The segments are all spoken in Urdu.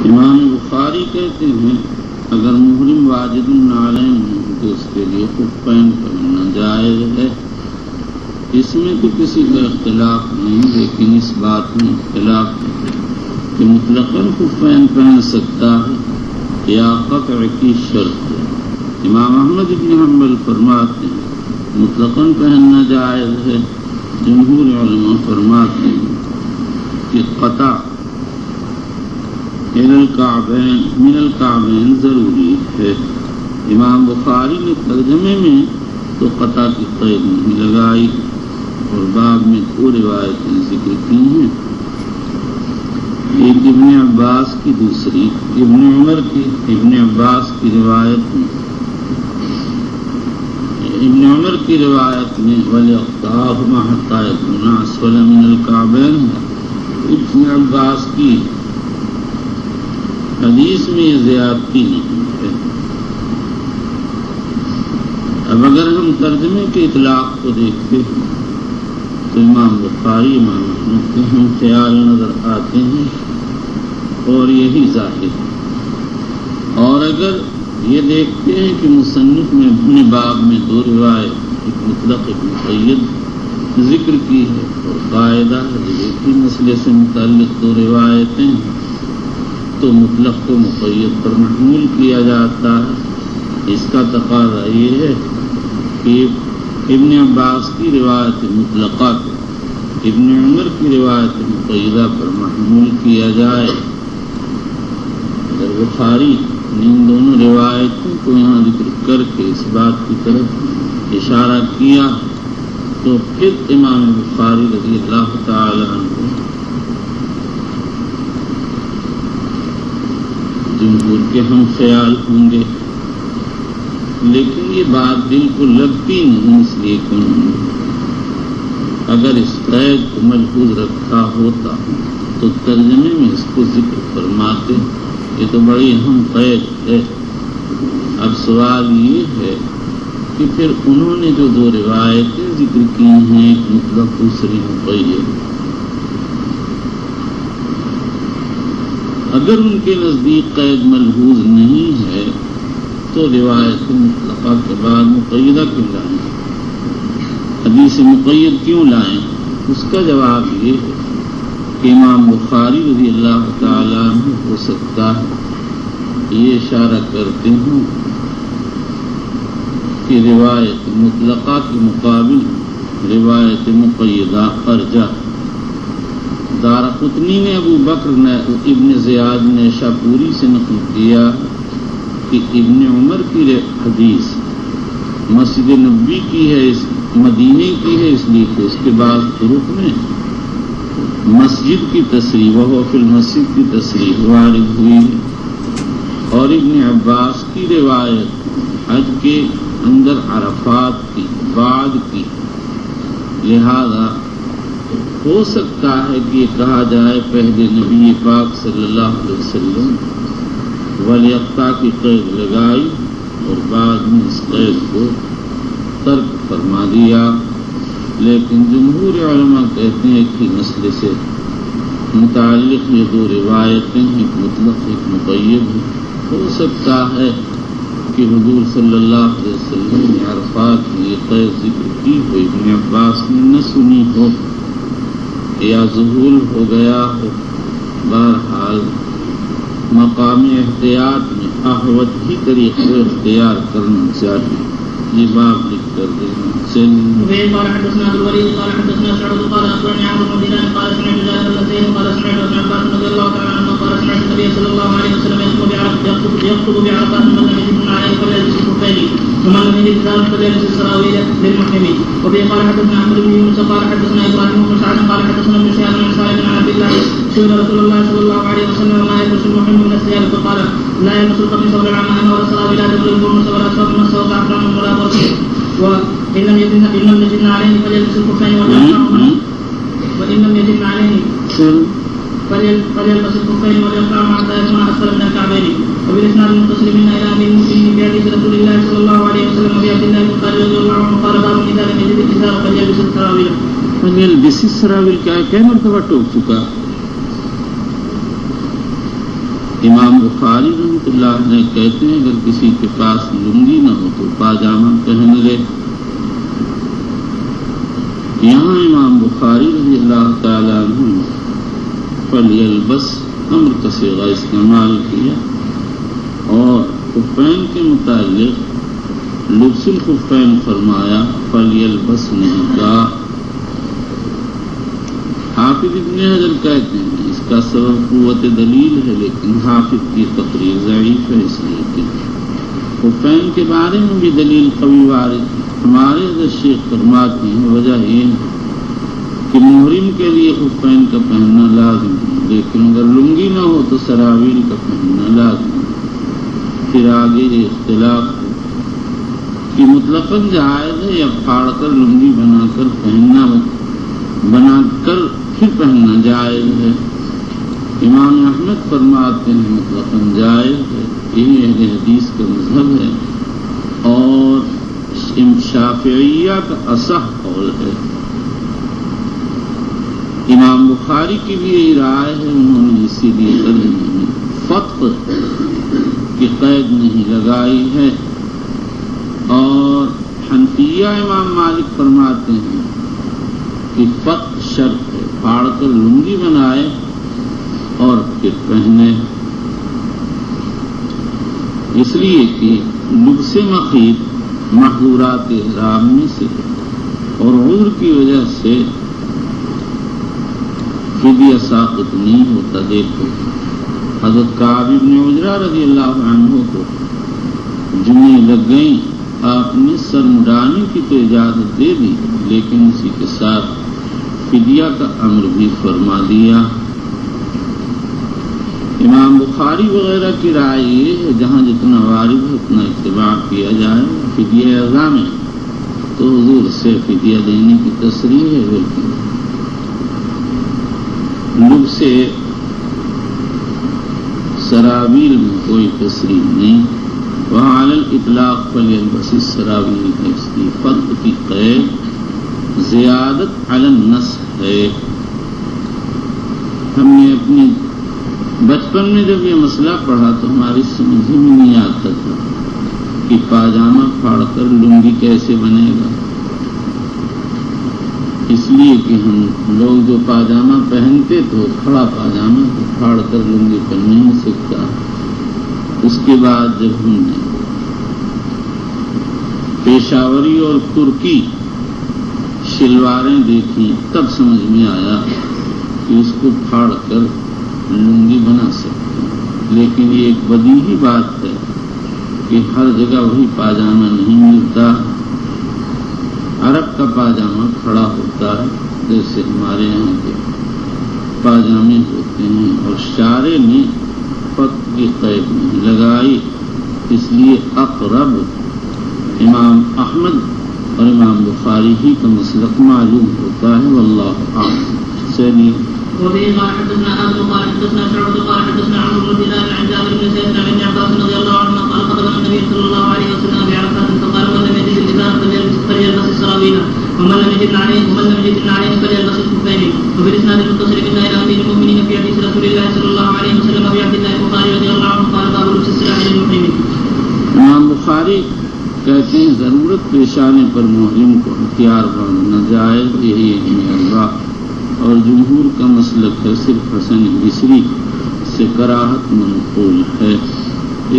امام بخاری کہتے ہیں اگر محرم واجد النعلین ہو تو اس کے لیے خفین پہننا جائز ہے. اس میں تو کسی کا اختلاف نہیں، لیکن اس بات میں اختلاف ہے کہ مطلقاً خفین پہن سکتا ہے یا قطع کی شرط ہے. امام احمد بن حنبل فرماتے ہیں مطلقاً پہننا جائز ہے. جمہور علماء فرماتے ہیں کہ قطع من الکعبین ضروری ہے. امام بخاری نے ترجمے میں تو قطع کی قید نہیں لگائی اور باب میں دو روایتیں ذکر کی ہیں، ایک ابن عباس کی، دوسری ابن عمر کی. ابن عباس کی روایت میں وَلْيَقْطَعْهُمَا حَتَّى يَكُونَا أَسْفَلَ مِنَ الْكَعْبَيْنِ ہے. ابن عباس کی حدیث میں یہ زیادتی نہیں ہے. اب اگر ہم ترجمے کے اطلاق کو دیکھتے ہیں تو امام بخاری امام احمد کے ہم خیال نظر آتے ہیں اور یہی ظاہر ہے. اور اگر یہ دیکھتے ہیں کہ مصنف نے اپنے باب میں دو روایت، ایک مطلق ایک مقید ذکر کی ہے اور قاعدہ ایک ہی مسئلے سے متعلق دو روایتیں ہیں تو مطلق کو مقید پر محمول کیا جاتا ہے. اس کا تقاضا یہ ہے کہ ابن عباس کی روایت مطلقہ کو ابن عمر کی روایت مقیدہ پر محمول کیا جائے. اگر بخاری نے ان دونوں روایتوں کو یہاں ذکر کر کے اس بات کی طرف اشارہ کیا تو پھر امام بخاری رضی اللہ تعالی عنہ جمہور کے ہم خیال ہوں گے، لیکن یہ بات دل کو لگتی نہیں. اس لیے کہ اگر اس قید کو ملحوظ رکھا ہوتا تو ترجمے میں اس کو ذکر فرماتے. یہ تو بڑی اہم قید ہے. اب سوال یہ ہے کہ پھر انہوں نے جو دو روایتیں ذکر کی ہیں، ایک مطلق دوسری مقید، اگر ان کے نزدیک قید ملحوظ نہیں ہے تو روایت مطلقہ کے بعد مقیدہ کیوں لائیں، حدیث مقید کیوں لائیں؟ اس کا جواب یہ ہے کہ امام بخاری رضی اللہ تعالیٰ عنہ ہو سکتا ہے یہ اشارہ کرتے ہوں کہ روایت مطلقہ کے مقابل روایت مقیدہ ارجح. دارقطنی نے ابو بکر ابن زیاد نے شاپوری سے نقل کیا کہ ابن عمر کی حدیث مسجد نبوی کی ہے، مدینے کی ہے، اس لیے کہ اس کے بعد طرق میں مسجد کی تصریح و فی المسجد کی تصریح وارد ہوئی ہے. اور ابن عباس کی روایت حج کے اندر عرفات کی بعد کی، لہذا ہو سکتا ہے کہ یہ کہا جائے پہلے نبی پاک صلی اللہ علیہ وسلم ولیقطع کی قید لگائی اور بعد میں اس قید کو ترک فرما دیا. لیکن جمہور علماء کہتے ہیں کہ مسئلے سے متعلق یہ دو روایتیں ایک مطلق ایک مقید ہیں. ہو سکتا ہے کہ حضور صلی اللہ علیہ وسلم نے عرفات میں یہ قید ذکر کی ہو، ابن عباس نے نہ سنی ہو یا ذہول ہو گیا ہو. بہرحال مقام احتیاط میں احوط ہی طریقے کو اختیار کرنا چاہیے. یہ باب لکھ کر دینا چلیے. قال حدثنا ابو الوليد قال حدثنا شعبة قال اخبرني عمرو بن دينار قال سمعت جابر بن زيد قال سمعت ابن عباس رضي الله تعالى عنه قال سمعت النبي صلى الله عليه وسلم يخطب بعرفات من لم يجد عليه فليلبس الخفين ومن لم يجد ذلك فليلبس السراويل للمحرمين. وفي قال حدثنا احمد بن يونس قال حدثنا ابراهيم بن سعد قال حدثنا ابن شهاب عن سالم عن عبد الله سئل رسول الله صلى الله عليه وسلم ما يلبس المحرم من الثياب فقال لا يلبس القميص ولا العمامه ولا السراويل لا تبلغ البرنس ولا الثوب مسه زعفران ولا برص وإن لم يجدن عليه فليلبس الخفين واليقطعهما وإن لم يجدن عليه فليلبس الخفين واليقطعهما حتى يكون أسفل من الكعبين. وبالإسناد المتصل منا إلى أمير المؤمنين بحديث رسول الله صلى الله عليه وسلم وفي عبد الله بن خالد رضي الله عنه قال باب إذا لم يجد الإزار فليلبس السراويل. فليلبس السراويل کیا مرتبہ ٹوک چکا. امام بخاری رحمۃ اللہ علیہ کہتے ہیں اگر کسی کے پاس لنگی نہ ہو تو پاجامہ پہن لے. یہاں امام بخاری رضی اللہ تعالیٰ عنہ فلیلبس امر کا صیغہ استعمال کیا اور خفین کے متعلق لبس الخفین فرمایا، فلیلبس نہیں کہا. حافظ ابن حجر کہتے ہیں اس کا سبب قوت دلیل ہے، لیکن حافظ کی تقریر ضعیف ہے، اس لیے کہ خفین کے بارے میں بھی دلیل قوی وارد ہے. ہمارے حضرت شیخ فرماتے ہیں وجہ یہ ہے کہ محرم کے لیے خفین کا پہننا لازم ہے، لیکن اگر لنگی نہ ہو تو سراویل کا پہننا لازم ہے. پھر آگے یہ اختلاف کہ مطلقاً جائز ہے یا پھاڑ کر لنگی بنا کر پھر پہننا جائز ہے. امام احمد فرماتے ہیں مطلقاً جائز ہے، یہی اہل حدیث کا مذہب ہے اور شافعیہ کا اصح قول ہے. امام بخاری کی بھی یہی رائے ہے، انہوں نے اسی لیے فتح کی قید نہیں لگائی ہے. اور حنفیہ امام مالک فرماتے ہیں کہ فتح شرط ہے، پھاڑ کر لنگی بنائے اور پھر پہنے، اس لیے کہ لبس مخیط محظورات احرام میں سے اور عذر کی وجہ سے فدیہ ساقط نہیں ہوتا. دیکھو حضرت کعب بن عجرہ رضی اللہ عنہ کو جمعیں لگ گئیں، آپ نے سر مڈانے کی تو اجازت دے دی، لیکن اسی کے ساتھ فدیہ کا امر بھی فرما دیا. امام بخاری وغیرہ کی رائے یہ ہے جہاں جتنا وارد ہے اتنا اتباع کیا جائے. فدیہ اعظم ہے تو حضور سے فدیہ دینے کی تصریح ہے، بلکہ لبس سراویل میں کوئی تصریح نہیں. وہاں علی الاطلاق فلیلبس السراویل ہے، اس کی فرق کی قید زیادت علی النص ہے. ہم نے اپنے بچپن میں جب یہ مسئلہ پڑھا تو ہماری سمجھ میں نہیں آتا تھا کہ پاجامہ پھاڑ کر لنگی کیسے بنے گا. اس لیے کہ ہم لوگ جو پاجامہ پہنتے تو کھڑا پاجامہ تو پھاڑ کر لنگی پہن نہیں سکتا. اس کے بعد جب ہم نے پیشاوری اور ترکی شلواریں دیکھی تب سمجھ میں آیا کہ اس کو پھاڑ کر لنگی بنا سکتے ہیں. لیکن یہ ایک بدیہی بات ہے کہ ہر جگہ وہی پاجامہ نہیں ملتا. عرب کا پاجامہ کھڑا ہوتا ہے جیسے ہمارے یہاں کے پاجامے ہوتے ہیں، اور شارع نے فتح کی قید نہیں لگائی. اس لیے اقرب امام احمد اور امام بخاری ہی کا مسلک معلوم ہوتا ہے. واللہ اعلم. چلیے وفي قال حدثنا آدم قال حدثنا شعبة قال حدثنا عمرو بن دينار عن جابر بن سيدنا بن عباس رضي الله عنهما قال خطبنا النبي صلى الله عليه وسلم بعرفات فقال من لم يجد الإزار فليلبس السراويل ومن لم يجد عليه فليلبس الخفين. وفي الإسناد المتصل بالله إلى أمير المؤمنين في حديث رسول الله صلى الله عليه وسلم أبي عبد الله البخاري رضي الله عنه قال باب لبس السلاح للمحرم. امام بخاری کہتے ہیں ضرورت پیش آنے پر محرم کو ہتھیار باندھنا جائز، یہی اللہ اور جمہور کا مسلک ہے. صرف حسن بصری سے کراہت منقول ہے،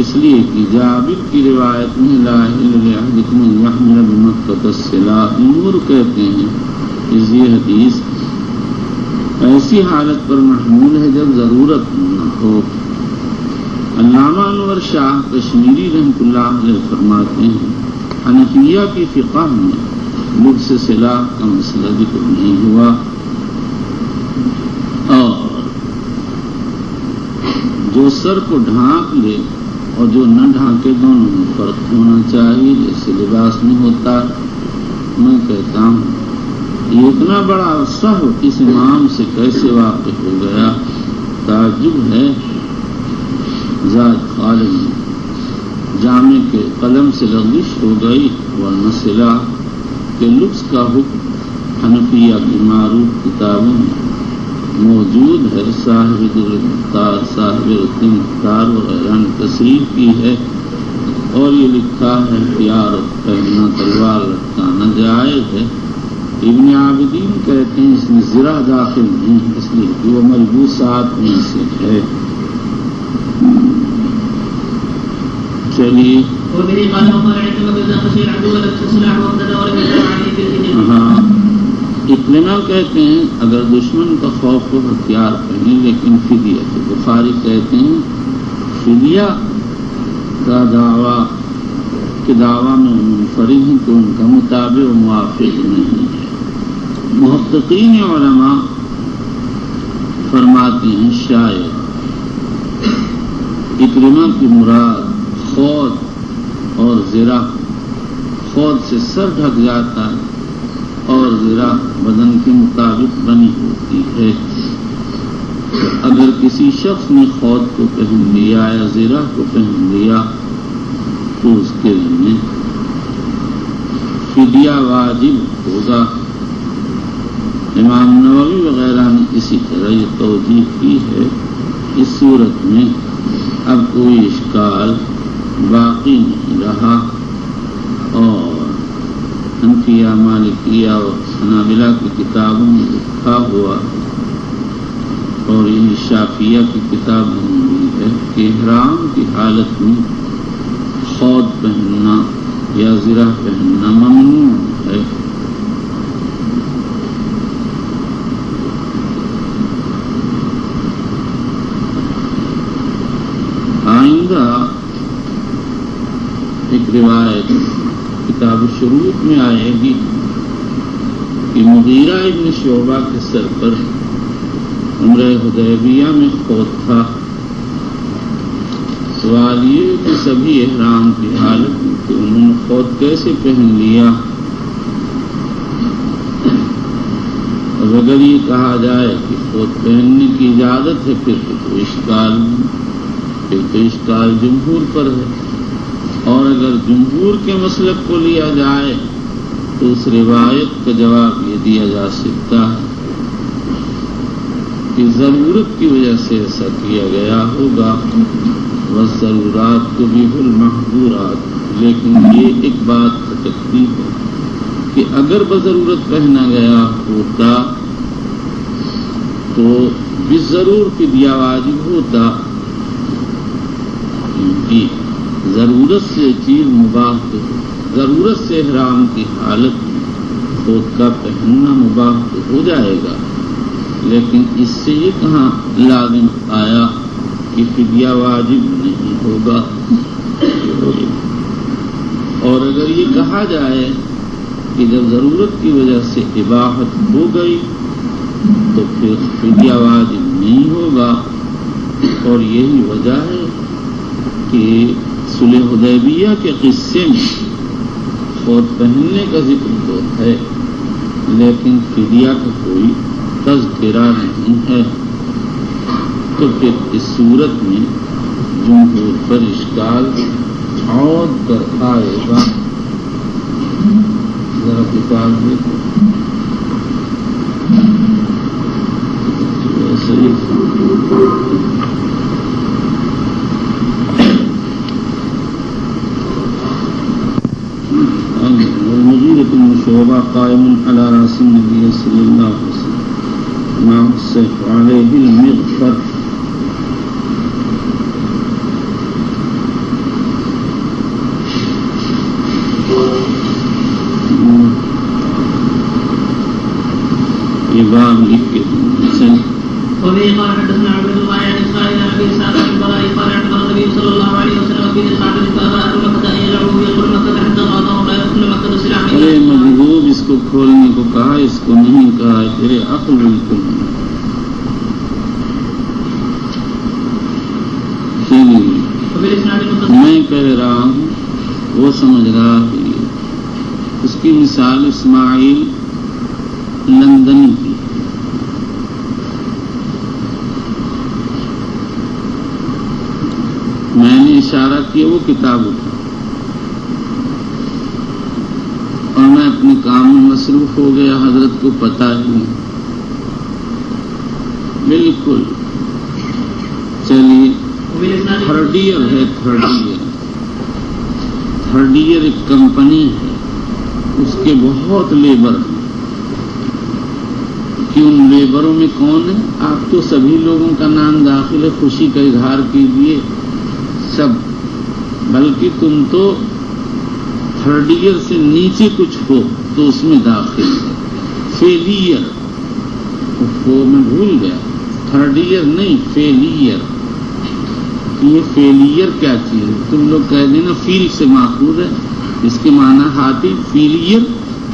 اس لیے کہ جابر کی روایت میں لا الا لعهدكم ان يحمل بمكة السلاح. جمہور کہتے ہیں کہ یہ حدیث ایسی حالت پر محمول ہے جب ضرورت نہ ہو. علامہ انور شاہ کشمیری رحمۃ اللہ علیہ فرماتے ہیں حنفیہ کی فقہ میں لبس سلاح کا مسئلہ ذکر نہیں ہوا، اور جو سر کو ڈھانپ لے اور جو نہ ڈھانکے دونوں میں فرق ہونا چاہیے، جیسے لباس میں ہوتا. میں کہتا ہوں یہ اتنا بڑا عرصہ اس امام سے کیسے واقف ہو گیا، تعجب ہے. ذات خالد جامع کے قلم سے لغزش ہو گئی، ورنہ سلاح کے لبس کا حکم حنفیہ کی معروف کتابوں میں موجود ہے. صاحب المختار، صاحب برقی مختار وغیرہ نے تصریح کی ہے، اور یہ لکھا ہے ہتھیار پہننا تلوار لٹکانا جائز ہے۔ ابن عابدین کہتے ہیں اس میں زرہ داخل نہیں، اس لیے کہ وہ ملبوسات میں سے ہے۔ چلیے ہاں، اکرمہ کہتے ہیں اگر دشمن کا خوف ہو ہتھیار پہنے لیکن فدیہ، تو بخاری کہتے ہیں فدیہ کا دعویٰ کے دعویٰ میں منفرد ہیں تو ان کا مطابق و موافق نہیں ہے۔ محققین علماء فرماتے ہیں شاید اکرمہ کی مراد خود اور زرہ، خود سے سر ڈھک جاتا ہے اور زرہ بدن کے مطابق بنی ہوتی ہے۔ اگر کسی شخص نے خود کو پہن لیا یا زرہ کو پہن لیا تو اس کے لیے فدیہ واجب ہوگا۔ امام نووی وغیرہ نے اسی طرح یہ توجیہ کی ہے۔ اس صورت میں اب کوئی اشکال باقی نہیں رہا، اور حنفیہ مالکیہ اور حنابلہ کی کتابوں میں لکھا ہوا اور یہ شافعیہ کی کتابوں میں بھی ہے کہ احرام کی حالت میں خود پہننا یا زرہ پہننا ممنوع ہے۔ آئندہ ایک روایت کتاب الشروط میں آئے گی کہ مغیرہ ابن شعبہ کے سر پر عمرہ حدیبیہ میں خود تھا۔ سوال یہ کہ سبھی احرام کی حالت میں کہ انہوں نے خود کیسے پہن لیا؟ اور اگر یہ کہا جائے کہ خود پہننے کی اجازت ہے پھر تو اشکال نہیں، پھر تو اشکال جمہور پر ہے، اور اگر جمہور کے مسلک کو لیا جائے تو اس روایت کا جواب یہ دیا جا سکتا ہے کہ ضرورت کی وجہ سے ایسا کیا گیا ہوگا، بس ضرورات کو بھی المحظورات۔ لیکن یہ ایک بات کھٹکتی ہے کہ اگر بضرورت پہنا گیا ہوتا تو بالضرور فدیہ واجب ہوتا، کیونکہ ضرورت سے چیز مباح تو ضرورت سے احرام کی حالت میں خود کا پہننا مباح تو ہو جائے گا، لیکن اس سے یہ کہاں لازم آیا کہ فدیہ واجب نہیں ہوگا؟ اور اگر یہ کہا جائے کہ جب ضرورت کی وجہ سے اباحت ہو گئی تو پھر فدیہ واجب نہیں ہوگا، اور یہی وجہ ہے کہ صلح حدیبیہ کے قصے میں خود پہننے کا ذکر تو ہے لیکن فدیہ کا کوئی تذکرہ نہیں ہے، تو پھر اس صورت میں جمہور پر اشکال عود کر آئے گا۔ ذرا کتاب دیکھو والمغيرة بن شعبة قائم على رأس النبي صلى الله عليه وسلم مع السيف عليه المغفر۔ یہ باب لکھ کے وبه قال حدثنا عبد الله عن اسرائيل عن ابي اسحاق عن البراء قال اعتبر النبي صلى الله عليه وسلم في اصحاب الكعبه مكه ان يلعبوا يدخل مكه حتى قاطعوا لا يدخل مكه سلاحا۔ ارے مجذوب، اس کو کھولنے کو کہا، اس کو نہیں کہا، تیرے عقل بالکل میں کہہ رہا ہوں وہ سمجھ رہا ہے۔ اس کی مثال اسماعیل لندنی کی، میں نے اشارہ کیا وہ کتاب اٹھا اور میں اپنے کام میں مصروف ہو گیا، حضرت کو پتہ ہی نہیں۔ بالکل چلیے وبالإسناد تھرڈیئر ہے، تھرڈیئر ایک کمپنی ہے، اس کے بہت لیبر ہیں کہ ان لیبروں میں کون ہے؟ آپ تو سبھی لوگوں کا نام داخل ہے، خوشی کا اظہار کیجیے سب، بلکہ تم تو تھرڈ ایئر سے نیچے کچھ ہو تو اس میں داخل ہے، فیلئر، وہ میں بھول گیا، تھرڈ ایئر نہیں فیلئر۔ یہ فیلئر کیا چیز ہے؟ تم لوگ کہہ دینا فیل سے ماخوذ ہے، اس کے معنی ہاتھی، فیلئر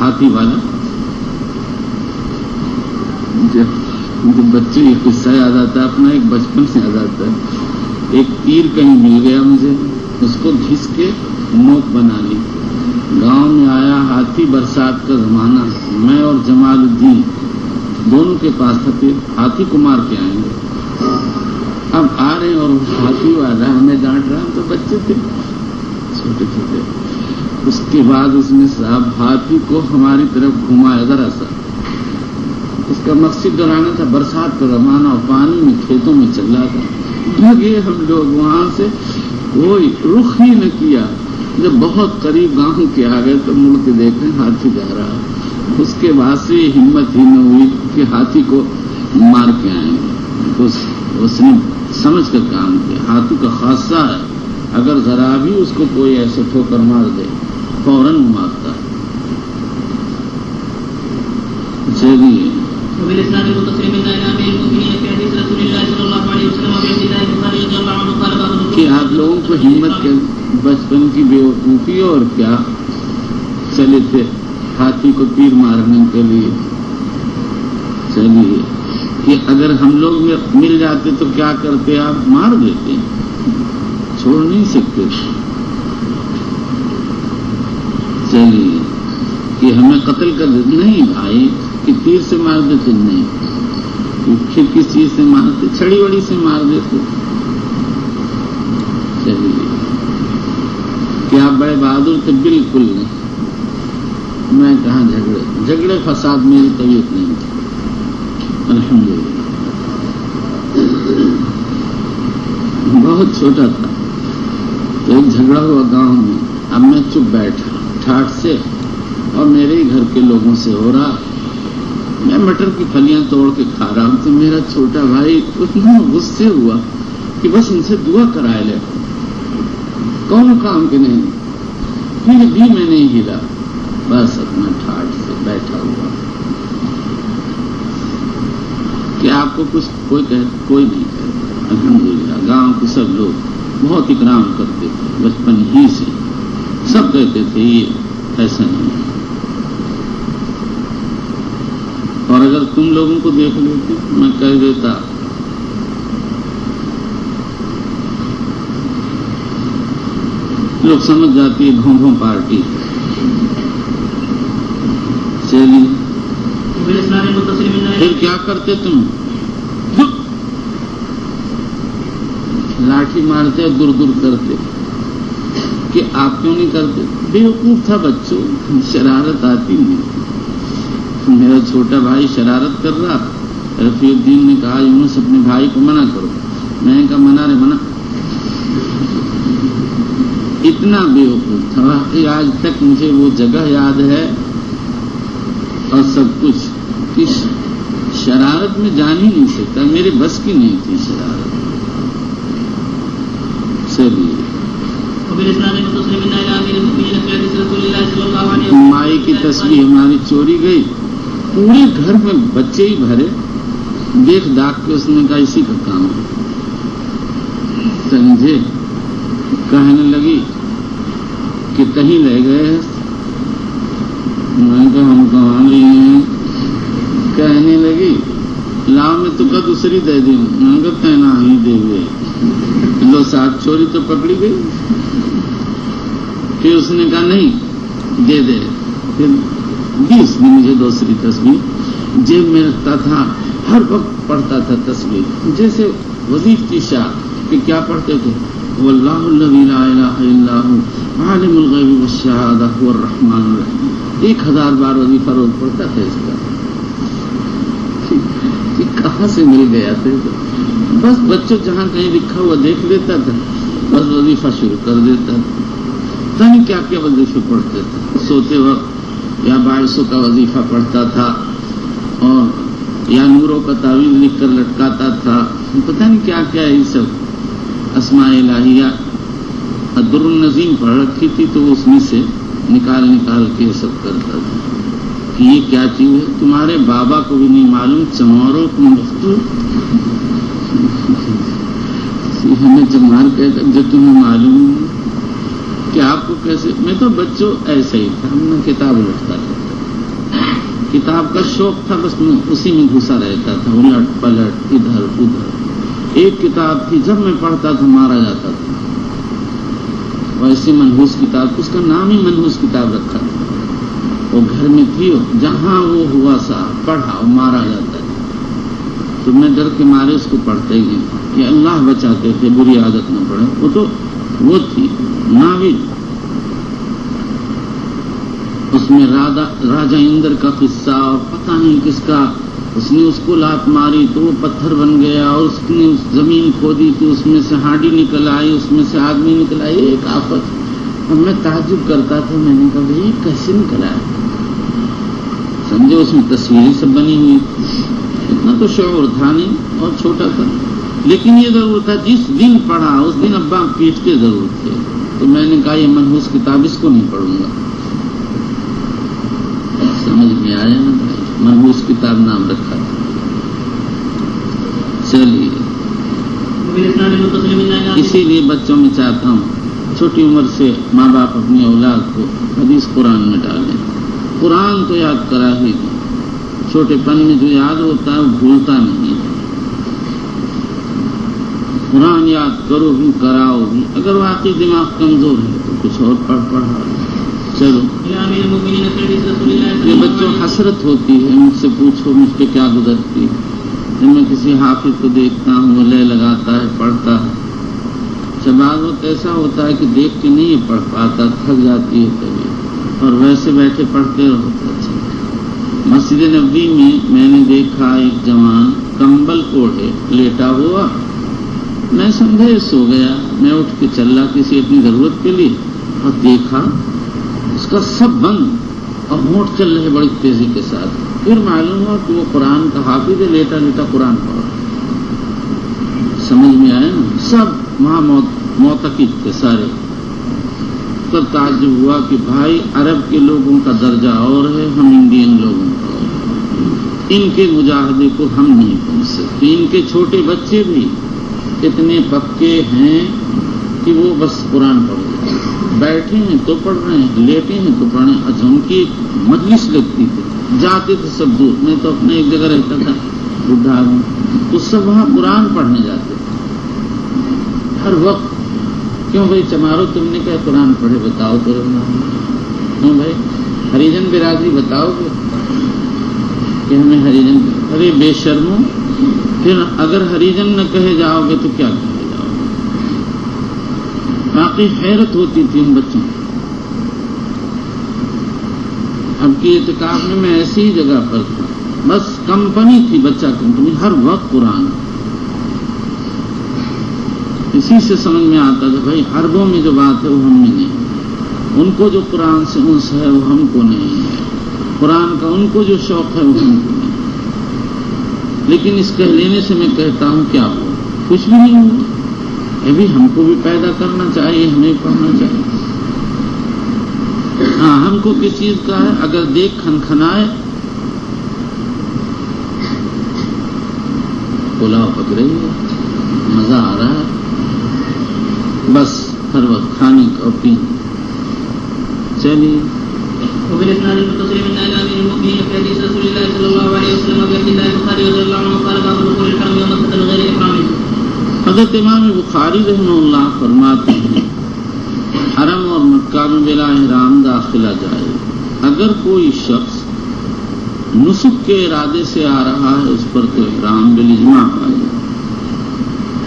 ہاتھی والا۔ جب بچے یہ قصہ یاد آتا ہے اپنا، ایک بچپن سے یاد آتا ہے، ایک تیر کہیں مل گیا مجھے، اس کو گھس کے نوک بنا لی، گاؤں میں آیا ہاتھی، برسات کا زمانہ، میں اور جمال الدین دونوں کے پاس تھا تیر، ہاتھی کو مار کے آئیں گے، اب آ رہے ہیں اور ہاتھی والا ہمیں ڈانٹ رہا، ہم تو بچے تھے چھوٹے چھوٹے۔ اس کے بعد اس نے صاحب ہاتھی کو ہماری طرف گھمایا ذرا سا، اس کا مقصد دورانا تھا برسات کا زمانہ اور پانی میں کھیتوں میں چل رہا تھا، لگے ہم لوگ وہاں سے کوئی رخ ہی نہ کیا، جب بہت قریب گاؤں کے آ گئے تو مڑ کے دیکھیں ہاتھی جا رہا، اس کے بعد سے ہمت ہی نہ ہوئی کہ ہاتھی کو مار کے آئیں گے، اس نے سمجھ کر کام کیا، ہاتھی کا خاصہ ہے، اگر ذرا بھی اس کو کوئی ایسے ٹھوکر مار دے فوراً مارتا ہے۔ چلیے وبالإسناد المتصل من أمير المؤمنين في حديث رسول الله صلى الله عليه وسلم وفي عبد الله بن خالد رضي الله عنه قال کہ آپ لوگوں کو ہمت کے بچپن کی بیوقوفی اور کیا چلے تھے ہاتھی کو تیر مارنے کے لیے۔ چلیے کہ اگر ہم لوگ مل جاتے تو کیا کرتے؟ آپ مار دیتے، چھوڑ نہیں سکتے۔ چلیے کہ ہمیں قتل کر دیتے، نہیں بھائی کہ تیر سے مار دیتے، نہیں، پھر کس چیز سے مارتے؟ چھڑی وڑی سے مار دیتے۔ چلیے کہ آپ بڑے بہادر تھے؟ بالکل نہیں، میں کہاں جھگڑے فساد میری طبیعت نہیں تھی، الحمدللہ۔ بہت چھوٹا تھا تو ایک جھگڑا ہوا گاؤں میں، اب میں چپ بیٹھا ٹھاٹ سے، اور میرے ہی گھر کے لوگوں سے ہو رہا، میں مٹر کی پھلیاں توڑ کے کھا رہا ہوں، تو میرا چھوٹا بھائی اتنا غصے ہوا کہ بس ان سے دعا کرائے لے، کون کام کے نہیں، پھر بھی میں نہیں ہلا، بس اپنا ٹھاٹ سے بیٹھا ہوا کہ آپ کو کچھ کوئی نہیں کہتا۔ الحمدللہ گاؤں کے سب لوگ بہت اکرام کرتے تھے، بچپن ہی سے سب کہتے تھے یہ ایسا نہیں، اور اگر تم لوگوں کو دیکھ لیتے میں کہہ دیتا لوگ سمجھ جاتی ہے گھوں پارٹی۔ چلیے پھر کیا کرتے تم؟ لاٹھی مارتے دور کرتے کہ آپ کیوں نہیں کرتے؟ بیوقوف تھا بچوں، شرارت آتی نہیں۔ میرا چھوٹا بھائی شرارت کر رہا، رفیع الدین نے کہا یونس اپنے بھائی کو منع کرو، میں نے کہا منع۔ اتنا بیوقوف تھا، واقعی آج تک مجھے وہ جگہ یاد ہے اور سب کچھ، کہ شرارت میں جان ہی نہیں سکتا، میرے بس کی نہیں تھی شرارت۔ چلیے مائی کی تصویر ہماری چوری گئی، پورے گھر میں بچے ہی بھرے، دیکھ داغ کے اس نے کہا اسی کا کام ہے، سمجھے؟ کہنے لگی کہ کہیں لے گئے، میں کہا ہم کہاں لیے ہیں، کہنے لگی لاؤ میں تو کا دوسری دے دوں، میں کہا کہنا ہی دے گئے، لو ساتھ چوری تو پکڑی گئی۔ پھر اس نے کہا نہیں دے دے، پھر دی اس نے مجھے دوسری تصویر، جیب میں رکھتا تھا، ہر وقت پڑھتا تھا تصویر، جیسے وظیف کی شاہ کہ کیا پڑھتے تھے؟ واللہ الذی لا الہ الا هو عالم الغیب والشہادہ هو الرحمن الرحیم، 1000 بار وظیفہ روز پڑھتا تھا اس کا، کہ کہاں سے مل گیا تھا، بس بچوں جہاں کہیں لکھا ہوا دیکھ لیتا تھا، بس وظیفہ شروع کر دیتا تھا، پتہ نہیں کیا کیا وظیفے پڑھتے تھے، سوتے وقت یا باعثوں کا وظیفہ پڑھتا تھا، اور یا نوروں کا تعویذ لکھ کر لٹکاتا تھا، پتہ نہیں کیا کیا یہ سب اسماء الہیہ الدر النظیم پڑھ رکھی تھی، تو اس میں سے نکال کے یہ سب کرتا تھا کہ یہ کیا چیز ہے، تمہارے بابا کو بھی نہیں معلوم، چموروں کو مفتو ہمیں چمار کہتا جو تمہیں معلوم کہ آپ کو کیسے. میں تو بچوں ایسے ہی تھا، ہم نے کتاب لٹتا رہتا، کتاب کا شوق تھا، بس میں اسی میں گھسا رہتا تھا، الٹ پلٹ ادھر ادھر. ایک کتاب تھی جب میں پڑھتا تھا مارا جاتا تھا، ویسے منحوس کتاب، اس کا نام ہی منحوس کتاب رکھا تھا، وہ گھر میں تھی، جہاں وہ ہوا سا پڑھا مارا جاتا تھا، تو میں ڈر کے مارے اس کو پڑھتے ہی کہ اللہ بچاتے تھے بری عادت نہ پڑے. وہ تو وہ تھی ناول، اس میں راجا اندر کا قصہ اور پتہ نہیں کس کا، اس نے اس کو لات ماری تو وہ پتھر بن گیا، اور اس نے اس زمین کھودی تو اس میں سے ہانڈی نکل آئی، اس میں سے آدمی نکل آئی، ایک آفت. اور میں تعجب کرتا تھا، میں نے کہا یہ کیسے نکل آیا، سمجھے اس میں تصویریں سب بنی ہوئی، اتنا تو شعور تھا نہیں اور چھوٹا تھا، لیکن یہ ضرور تھا جس دن پڑھا اس دن ابا پیٹتے ضرور تھے. تو میں نے کہا یہ منحوس کتاب اس کو نہیں پڑھوں گا. سمجھ میں آیا نا، منحوس کتاب نام رکھا تھا. چلیے اسی لیے بچوں میں چاہتا ہوں چھوٹی عمر سے ماں باپ اپنی اولاد کو حدیث قرآن میں ڈالیں. قرآن تو یاد کرا ہی دیں، چھوٹے پن میں جو یاد ہوتا ہے وہ بھولتا نہیں ہے. قرآن یاد کرو بھی کراؤ بھی، اگر واقعی دماغ کمزور ہے تو کچھ اور پڑھا. چلو یہ بچوں حسرت ہوتی ہے، مجھ سے پوچھو مجھ پہ کیا گزرتی ہے. جب میں کسی حافظ کو دیکھتا ہوں وہ لے لگاتا ہے پڑھتا ہے، جب بعض وقت ایسا ہوتا ہے کہ دیکھ کے نہیں پڑھ پاتا، تھک جاتی ہے طبیعت، اور ویسے بیٹھے پڑھتے رہو. مسجد نبوی میں نے دیکھا ایک جوان کمبل اوڑھے لیٹا ہوا، میں سمجھا سو گیا، میں اٹھ کے چلا کسی اپنی ضرورت کے لیے، اور دیکھا اس کا سب بند اور ہونٹ چل رہے بڑی تیزی کے ساتھ. پھر معلوم ہوا کہ وہ قرآن کا حافظ ہے، لیٹا لیٹا قرآن پڑھا. سمجھ میں آیا نا، سب وہاں معتقد تھے سارے. پر تعجب ہوا کہ بھائی عرب کے لوگوں کا درجہ اور ہے، ہم انڈین لوگوں کا اور، ان کے مجاہدے کو ہم نہیں پہنچ سکتے. ان کے چھوٹے بچے بھی اتنے پکے ہیں کہ وہ بس قرآن پڑھ رہے ہیں، بیٹھے ہیں تو پڑھ رہے ہیں، لیٹے ہیں تو پڑھ رہے ہیں. اچھا ان کی ایک مجلس لگتی تھی، جاتے تھے سب دور. میں تو اپنے ایک جگہ رہتا تھا بڈھا ہوں، تو سب وہاں قرآن پڑھنے جاتے تھے ہر وقت. کیوں بھائی چمارو تم نے کیا قرآن پڑھے، بتاؤ تو. کیوں بھائی ہریجن برادری بتاؤ گے کہ ہمیں ہریجن. ارے بے شرمو، پھر اگر ہریجن نہ کہے جاؤ گے تو کیا کہے جاؤ گے. باقی حیرت ہوتی تھی ان بچوں. اب کی اعتکاف میں ایسی ہی جگہ پر تھا، بس کمپنی تھی، بچہ کمپنی، ہر وقت قرآن. اسی سے سمجھ میں آتا تھا بھائی عربوں میں جو بات ہے وہ ہم میں نہیں، ان کو جو قرآن سے انس ہے وہ ہم کو نہیں ہے، قرآن کا ان کو جو شوق ہے وہ ہم کو نہیں. لیکن اس کہہ لینے سے میں کہتا ہوں کیا ہو، کچھ بھی نہیں ہوا. یہ بھی ہم کو بھی پیدا کرنا چاہیے، ہمیں پڑھنا چاہیے. ہاں ہم کو کس چیز کا ہے، اگر دیکھ کھنکھنائے پلاؤ پک رہی ہے، مزہ آ رہا ہے، بس ہر وقت کھانے کا اور پینے. چلیے وبالإسناد المتصل من امير المؤمنين في حديث رسول الله صلى الله عليه وسلم وفي حديث البخاري رضي الله عنه قال باب دخول الحرم يوم الفتح بغير احرام. حضرت امام بخاری رحمہ اللہ فرماتے ہیں حرم اور مکہ میں بلا احرام داخلہ جائے. اگر کوئی شخص نسک کے ارادے سے آ رہا ہے اس پر تو احرام بالاجماع ہے،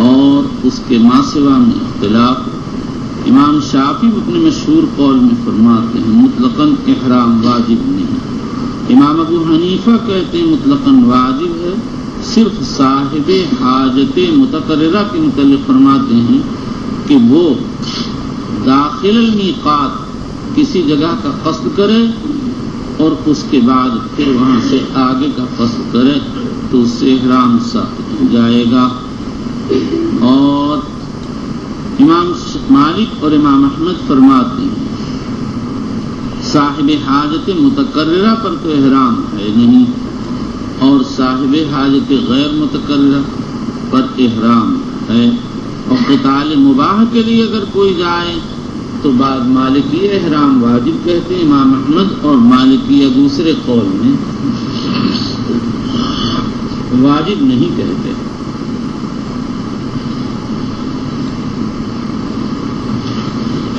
اور اس کے ما سوا میں اختلاف. امام شافعی اپنے مشہور قول میں فرماتے ہیں مطلقاً احرام واجب نہیں. امام ابو حنیفہ کہتے ہیں مطلقاً واجب ہے، صرف صاحب حاجت متقررہ کے متعلق فرماتے ہیں کہ وہ داخل المیقات کسی جگہ کا قصد کرے اور اس کے بعد پھر وہاں سے آگے کا قصد کرے تو اس سے احرام ثابت ہو جائے گا. اور امام مالک اور امام احمد فرماتے ہیں صاحب حاجت متقررہ پر تو احرام ہے نہیں، اور صاحب حاجت غیر متقررہ پر احرام ہے. اور قتال مباح کے لیے اگر کوئی جائے تو بعض مالکی احرام واجب کہتے ہیں، امام احمد اور مالکیہ دوسرے قول میں واجب نہیں کہتے.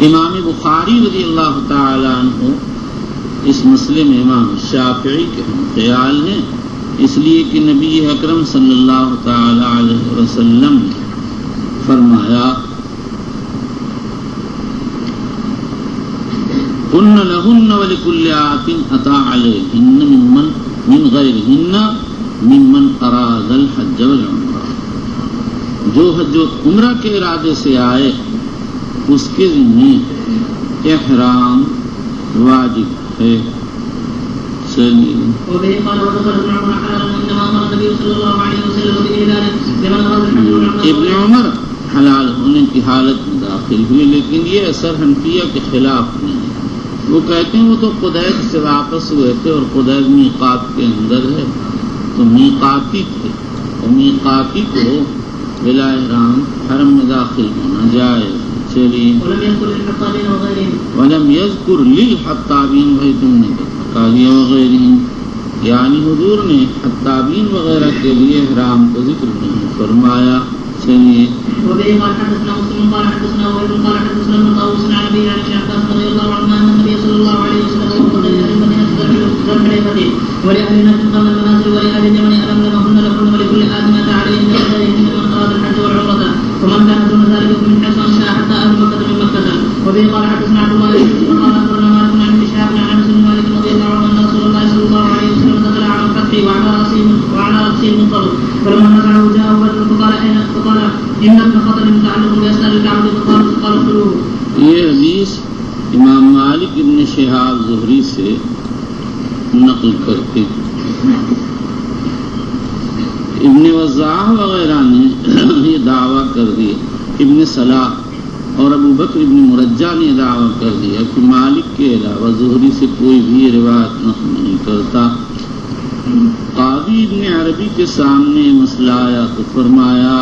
امام بخاری رضی اللہ تعالی عنہ اس مسئلے میں امام شافعی کے خیال ہیں، اس لیے کہ نبی اکرم صلی اللہ تعالی علیہ وسلم نے فرمایا قُلْنَ لَهُنَّ وَلِكُلِّ آتٍ أَتَى عَلَيْهِنَّ مِنْ غَيْرِهِنَّ مِمَّنْ أَرَادَ الْحَجَّ وَالْعُمْرَةَ، جو حج و عمرہ کے ارادے سے آئے اس کے ذمہ احرام واجب ہے. چلیے ابن عمر حلال ہونے کی حالت میں داخل ہوئے، لیکن یہ اثر حنفیہ کے خلاف نہیں ہے. وہ کہتے ہیں وہ تو قدید سے واپس ہوئے تھے اور قدید میقات کے اندر ہے تو میقاتی تھے، اور میقاتی کو بلا احرام حرم میں داخل ہونا جائز. چلیے ولم یذکر للحطابین بھائی تم نے کہا دیا وغیرہ، یعنی حضور نے حطابین وغیرہ کے لیے احرام کو ذکر نہیں فرمایا. چلیے وبه قال حدثنا مسلم قال حدثنا وائل قال حدثنا طاووس عن ابي عن شعبان رضي الله عنه ان النبي صلى الله عليه وسلم وقد جاء المدينه ذبح ولأهلنا قبل المنازل ولأهل اليمن ألم لهن لهن ولكل آدمة عليهن من أراد الحج والعمرة ومن كان دون ذلك من حيث أنشأ حتى أهل مكة من مكة. وبه قال حدثنا عبد الله بن قال أخبرنا مالك عن ابن شهاب عن أنس بن مالك رضي الله عنه أن رسول الله صلى الله عليه وسلم دخل على الفتح وعلى رأسه المنطلق فلما نزعه جاءه بدر فقال إن ابن خطر متعلق بأسنان الكعبة فقال اقتلوه. یہ حدیث امام مالک ابن شہاب زہری سے نقل کرتے ابن وضاح وغیرہ نے یہ دعویٰ کر دیا، ابن صلاح اور ابو بکر ابن مرجع نے دعویٰ کر دیا کہ مالک کے علاوہ زہری سے کوئی بھی روایت نقل نہیں کرتا. قاضی ابن عربی کے سامنے مسئلہ آیا تو فرمایا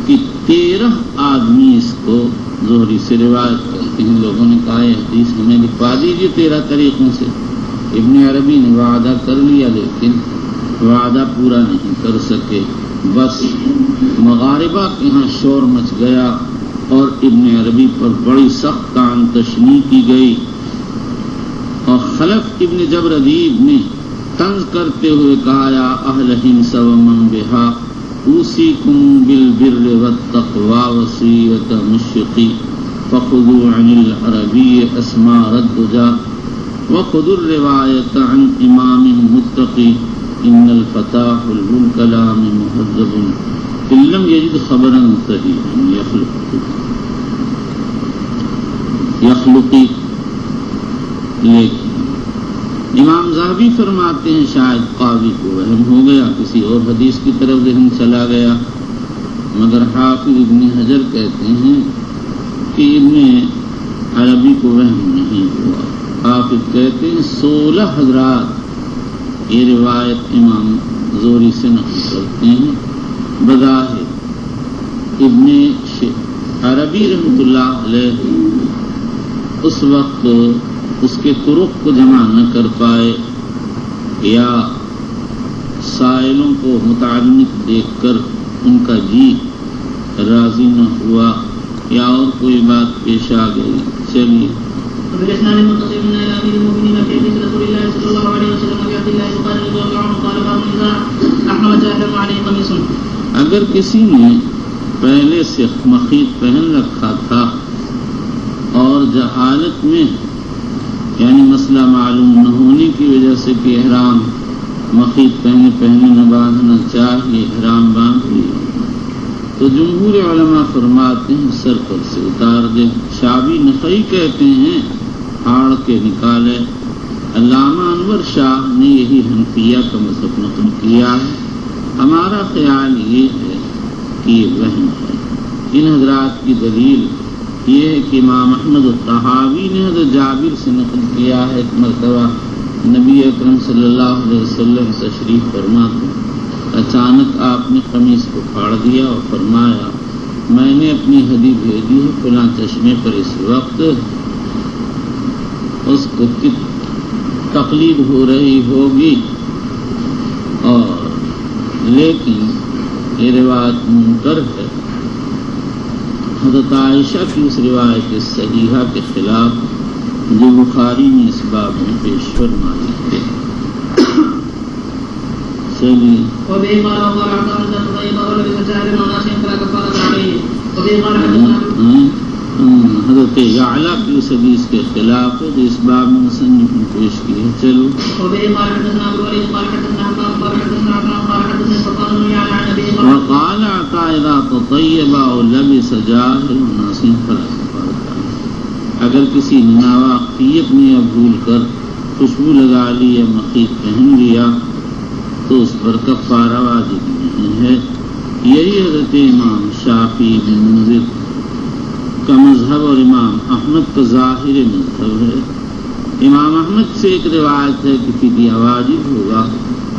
کہ 13 آدمی اس کو زہری سے روایت کرتے ہیں. لوگوں نے کہا یہ حدیث ہمیں لکھوا دیجیے 13 طریقوں سے. ابن عربی نے وعدہ کر لیا لیکن وعدہ پورا نہیں کر سکے. بس مغاربہ کے ہاں شور مچ گیا اور ابن عربی پر بڑی سخت طعن تشنیع کی گئی، اور خلف ابن جبردیب نے طنز کرتے ہوئے کہا یا اہل ہمس ومن بہا اوصیکم بالبر والتقوی وصیۃ مشفقی فخذوا عن العربی اسماء الدجا وخذوا الروایت عن امام متقی ان الفتاح الکلام مہذب ان لم یجد خبرا صحیحا یخلقی. لیکن امام ذہبی فرماتے ہیں شاید قاضی کو وہم ہو گیا، کسی اور حدیث کی طرف ذہن چلا گیا، مگر حافظ ابن حجر کہتے ہیں کہ ابن عربی کو وہم نہیں ہوا. حافظ کہتے ہیں 16 حضرات یہ روایت امام زہری سے نقل کرتے ہیں. بظاہر ابن عربی رحمۃ اللہ علیہ اس وقت اس کے طرق کو جمع نہ کر پائے، یا سائلوں کو متعلق دیکھ کر ان کا جی راضی نہ ہوا، یا اور کوئی بات پیش آ گئی. چلیے وبالإسناد المتصل من أمير المؤمنين في حديث رسول الله صلى الله عليه وسلم في عبد الله بن رضي الله عنه قال باب إذا أحرم جاهل عليه قميص. اگر کسی نے پہلے سے مخیط پہن رکھا تھا اور جہالت میں یعنی مسئلہ معلوم نہ ہونے کی وجہ سے کہ احرام مخیط پہنے نہ باندھنا چاہیے، احرام باندھ لیا تو جمہور علماء فرماتے ہیں سر پر سے اتار دے۔ شابی نقی کہتے ہیں ہاڑ کے نکالے۔ علامہ انور شاہ نے یہی حنفیہ کا مذہب نقل کیا ہے۔ ہمارا خیال یہ ہے کہ یہ وہم ہے۔ ان حضرات کی دلیل یہ ہے کہ امام احمد الطحاوی نے حضرت جابر سے نقل کیا ہے ایک مرتبہ نبی اکرم صلی اللہ علیہ وسلم تشریف فرما تھے، اچانک آپ نے قمیص کو پھاڑ دیا اور فرمایا میں نے اپنی ہدی بھیجی ہے فلاں چشمے پر، اس وقت اس کو تقلید ہو رہی ہوگی، اور لیکن یہ روایت منکر ہے۔ حضرت عائشہ کی اس روایت صحیحہ کے خلاف جو بخاری نے اس باب میں پیش فرمائی ہے۔ چلیے حضرت یعلا کی اس حدیث کے خلاف ہے جو اس باب میں مصنف نے پیش کی ہے۔ چلو وقال عطاء اذا تطیب او لبس جاهل الناس فلا کفارۃ علیہ، اگر کسی ناواقفیت نے یا بھول کر خوشبو لگا لی یا مخیط پہن لیا تو اس پر کفارہ واجب نہیں ہے۔ یہی حضرت امام شافعی بن منذر کا مذہب اور امام احمد کا ظاہر مذہب ہے۔ امام احمد سے ایک روایت ہے کہ فدیہ واجب ہوگا۔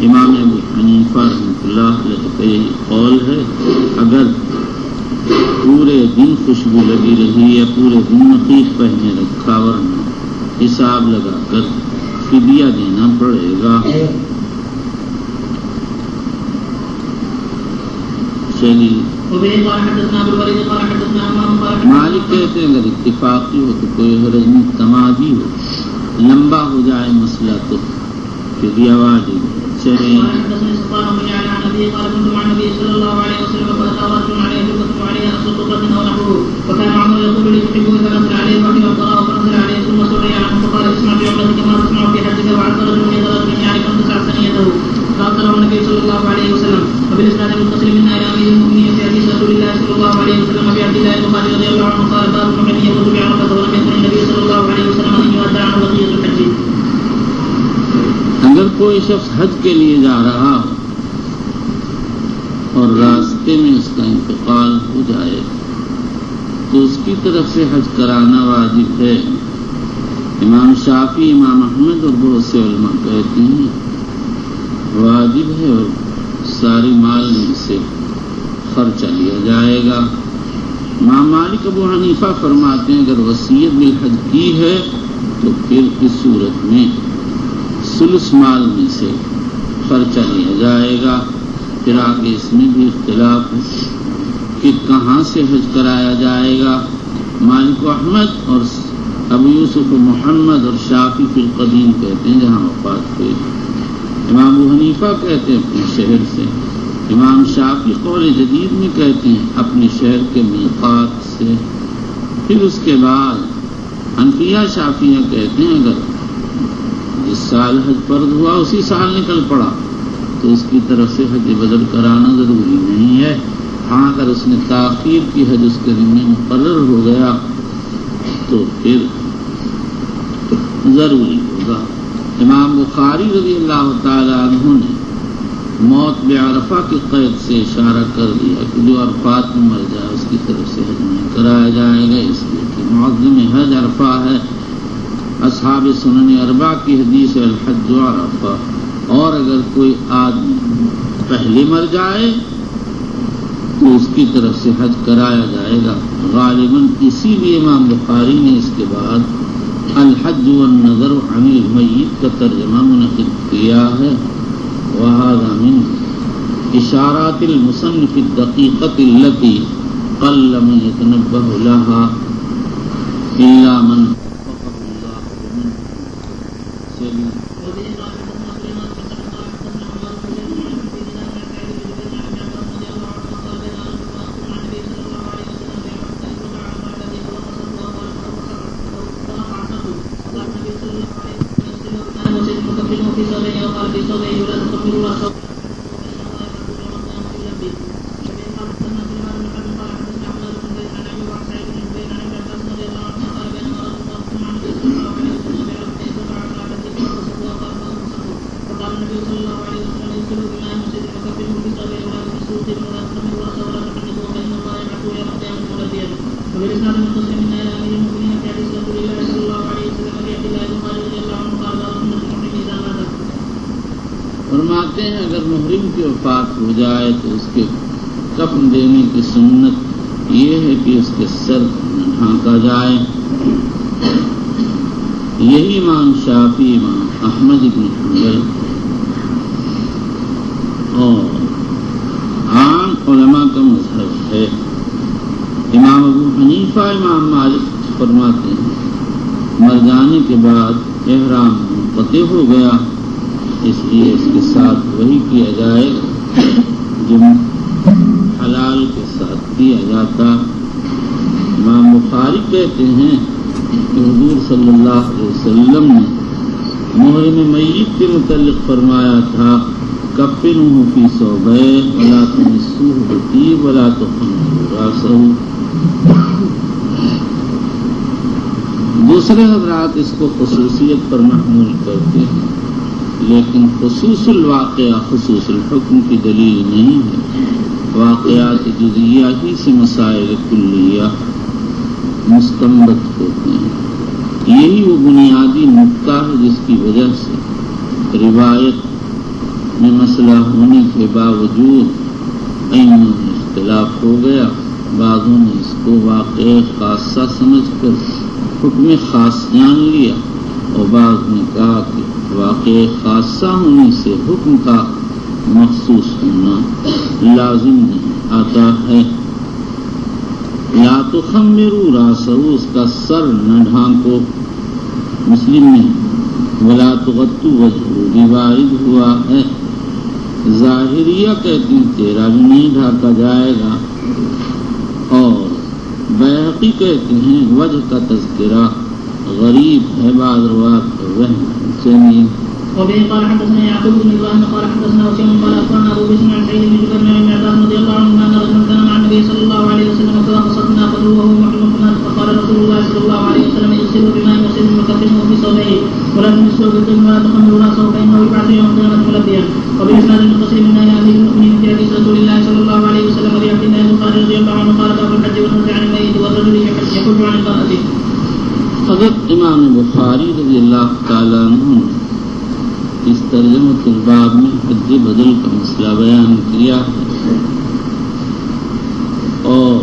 امام ابو حنیفہ رحمۃ اللہ علیہ کا یہی قول ہے، اگر پورے دن خوشبو لگی رہی یا پورے دن مخیط پہنے رکھا ورنہ حساب لگا کر فدیہ دینا پڑے گا۔ چلیے مالک کہتے ہیں اگر اتفاقی ہو تو کوئی حرج نہیں، تمادی ہو لمبا ہو جائے مسئلہ تو فدیہ واجب ہے۔ چلیے النبي صلى الله عليه وسلم وبالاسناد المتصل من امير المؤمنين في حديث رسول الله صلى الله عليه وسلم ابي عبد الله البخاري رضي الله عنه قال باب من يخرج بعرفه ولم يكن النبي صلى الله عليه وسلم ان يؤدى عنه بقيه الحج۔ اگر کوئی شخص حج کے لیے جا رہا اور راستے میں اس کا انتقال ہو جائے تو اس کی طرف سے حج کرانا واجب ہے۔ امام شافعی، امام احمد اور بہت سے علماء کہتے ہیں واجب ہے اور سارے مال میں سے خرچہ لیا جائے گا۔ امام مالک ابو حنیفہ فرماتے ہیں اگر وصیت بالحج کی ہے تو پھر اس صورت میں ثلث مال میں سے خرچہ لیا جائے گا۔ پھر آگے اس میں بھی اختلاف ہے کہ کہاں سے حج کرایا جائے گا۔ مالک و احمد اور ابو یوسف و محمد اور شافعی فی القدیم کہتے ہیں جہاں وفات ہوئی۔ امام ابو حنیفہ کہتے ہیں اپنے شہر سے۔ امام شافعی قول جدید میں کہتے ہیں اپنے شہر کے میقات سے۔ پھر اس کے بعد حنفیہ شافعیہ کہتے ہیں اگر جس سال حج فرض ہوا اسی سال نکل پڑا تو اس کی طرف سے حج بدل کرانا ضروری نہیں ہے۔ ہاں اگر اس نے تاخیر کی حج اس کے ذمہ مقرر ہو گیا تو پھر ضروری ہوگا۔ امام بخاری رضی اللہ تعالیٰ عنہ نے موت بعرفہ کی قید سے اشارہ کر دیا کہ جو عرفات میں مر جائے اس کی طرف سے حج نہیں کرایا جائے گا، اس لیے کہ معظم حج عرفہ ہے۔ اصحاب سنن اربعہ کی حدیث ہے الحج عرفہ، اور اگر کوئی آدمی پہلے مر جائے تو اس کی طرف سے حج کرایا جائے گا۔ غالباً اسی لیے امام بخاری نے اس کے بعد الحج والنظر عن المیت کا ترجمہ منعقد کیا ہے۔ وهذا من اشارات المصنف الدقیقة التي قل من يتنبه لها الا من وفقه الله منه۔ في صوبه وقال في صوبه ولا تقبل وبالإسناد المتصل من أمير المؤمنين في حديث رسول الله صلى الله عليه وسلم في عبد الله بن عمر رضي الله عنه قال قال سنة المحرم إذا مات. فرماتے ہیں اگر محرم کی وفات ہو جائے تو اس کے کفن دینے کی سنت یہ ہے کہ اس کے سر ڈھانکا جائے. یہی امام شافعی، امام احمد بن حنبل اور عام علماء کا مذہب ہے. امام ابو حنیفہ، امام مالک فرماتے ہیں مر جانے کے بعد احرام منقطع ہو گیا، اس لیے اس کے ساتھ وہی کیا جائے جو حلال کے ساتھ کیا جاتا. امام بخاری کہتے ہیں کہ حضور صلی اللہ علیہ وسلم نے محرم میت کے متعلق فرمایا تھا کفنہ فی ثوبین ولا تمسوہ بطیب ولا تخمروا راسہ. دوسرے حضرات اس کو خصوصیت پر محمول کرتے ہیں، لیکن خصوص الواقعہ خصوص الحکم کی دلیل نہیں ہے. واقعات جزیہ ہی سے مسائل کلیہ مستنبط ہوتے ہیں. یہی وہ بنیادی نقطہ ہے جس کی وجہ سے روایت میں مسئلہ ہونے کے باوجود ائمہ میں اختلاف ہو گیا. بعضوں نے اس کو واقع خاصہ سمجھ کر حکم خاص جان لیا اور بعض نے کہا کہ واقع خاصہ ہونے سے حکم کا مخصوص ہونا لازم نہیں آتا ہے. یا تو خمروا راسہ، اس کا سر نہ ڈھانکو، مسلم میں ولا تغطوا وجہہ روایت ہوا ہے. ظاہریہ کہتے ہیں چہرہ بھی نہیں ڈھانکا جائے گا، اور بیہقی کہتے ہیں وجہ کا تذکرہ غریب ہے، بعض روایات کا وہم. چلیے. وبه قال حدثنا يعقوب بن ابراهيم قال حدثنا وسيم قال اخبرنا ابو بكر عن سعيد بن جبير بن عباس رضي الله عنه ان رجلا كان مع النبي صلى الله عليه وسلم فوقصت ناقته وهو محرم، فقال رسول الله صلى الله عليه وسلم اغسله بماء وسلم وكفنه في ثوبيه ولا تمسوه بالدم ولا تخمروا راسه فانه يبعث يوم القيامه ملبيا. وبالاسناد المتصل من امير المؤمنين في حديث رسول الله صلى الله عليه وسلم في عبد الله بن عمر رضي الله عنه قال باب الحج والنهي عن الميت والرجل يحج عن المرأة. حضرت امام بخاری رضی اللہ تعالیٰ عنہ اس ترجمۃ الباب میں حج بدل کا مسئلہ بیان کیا ہے، اور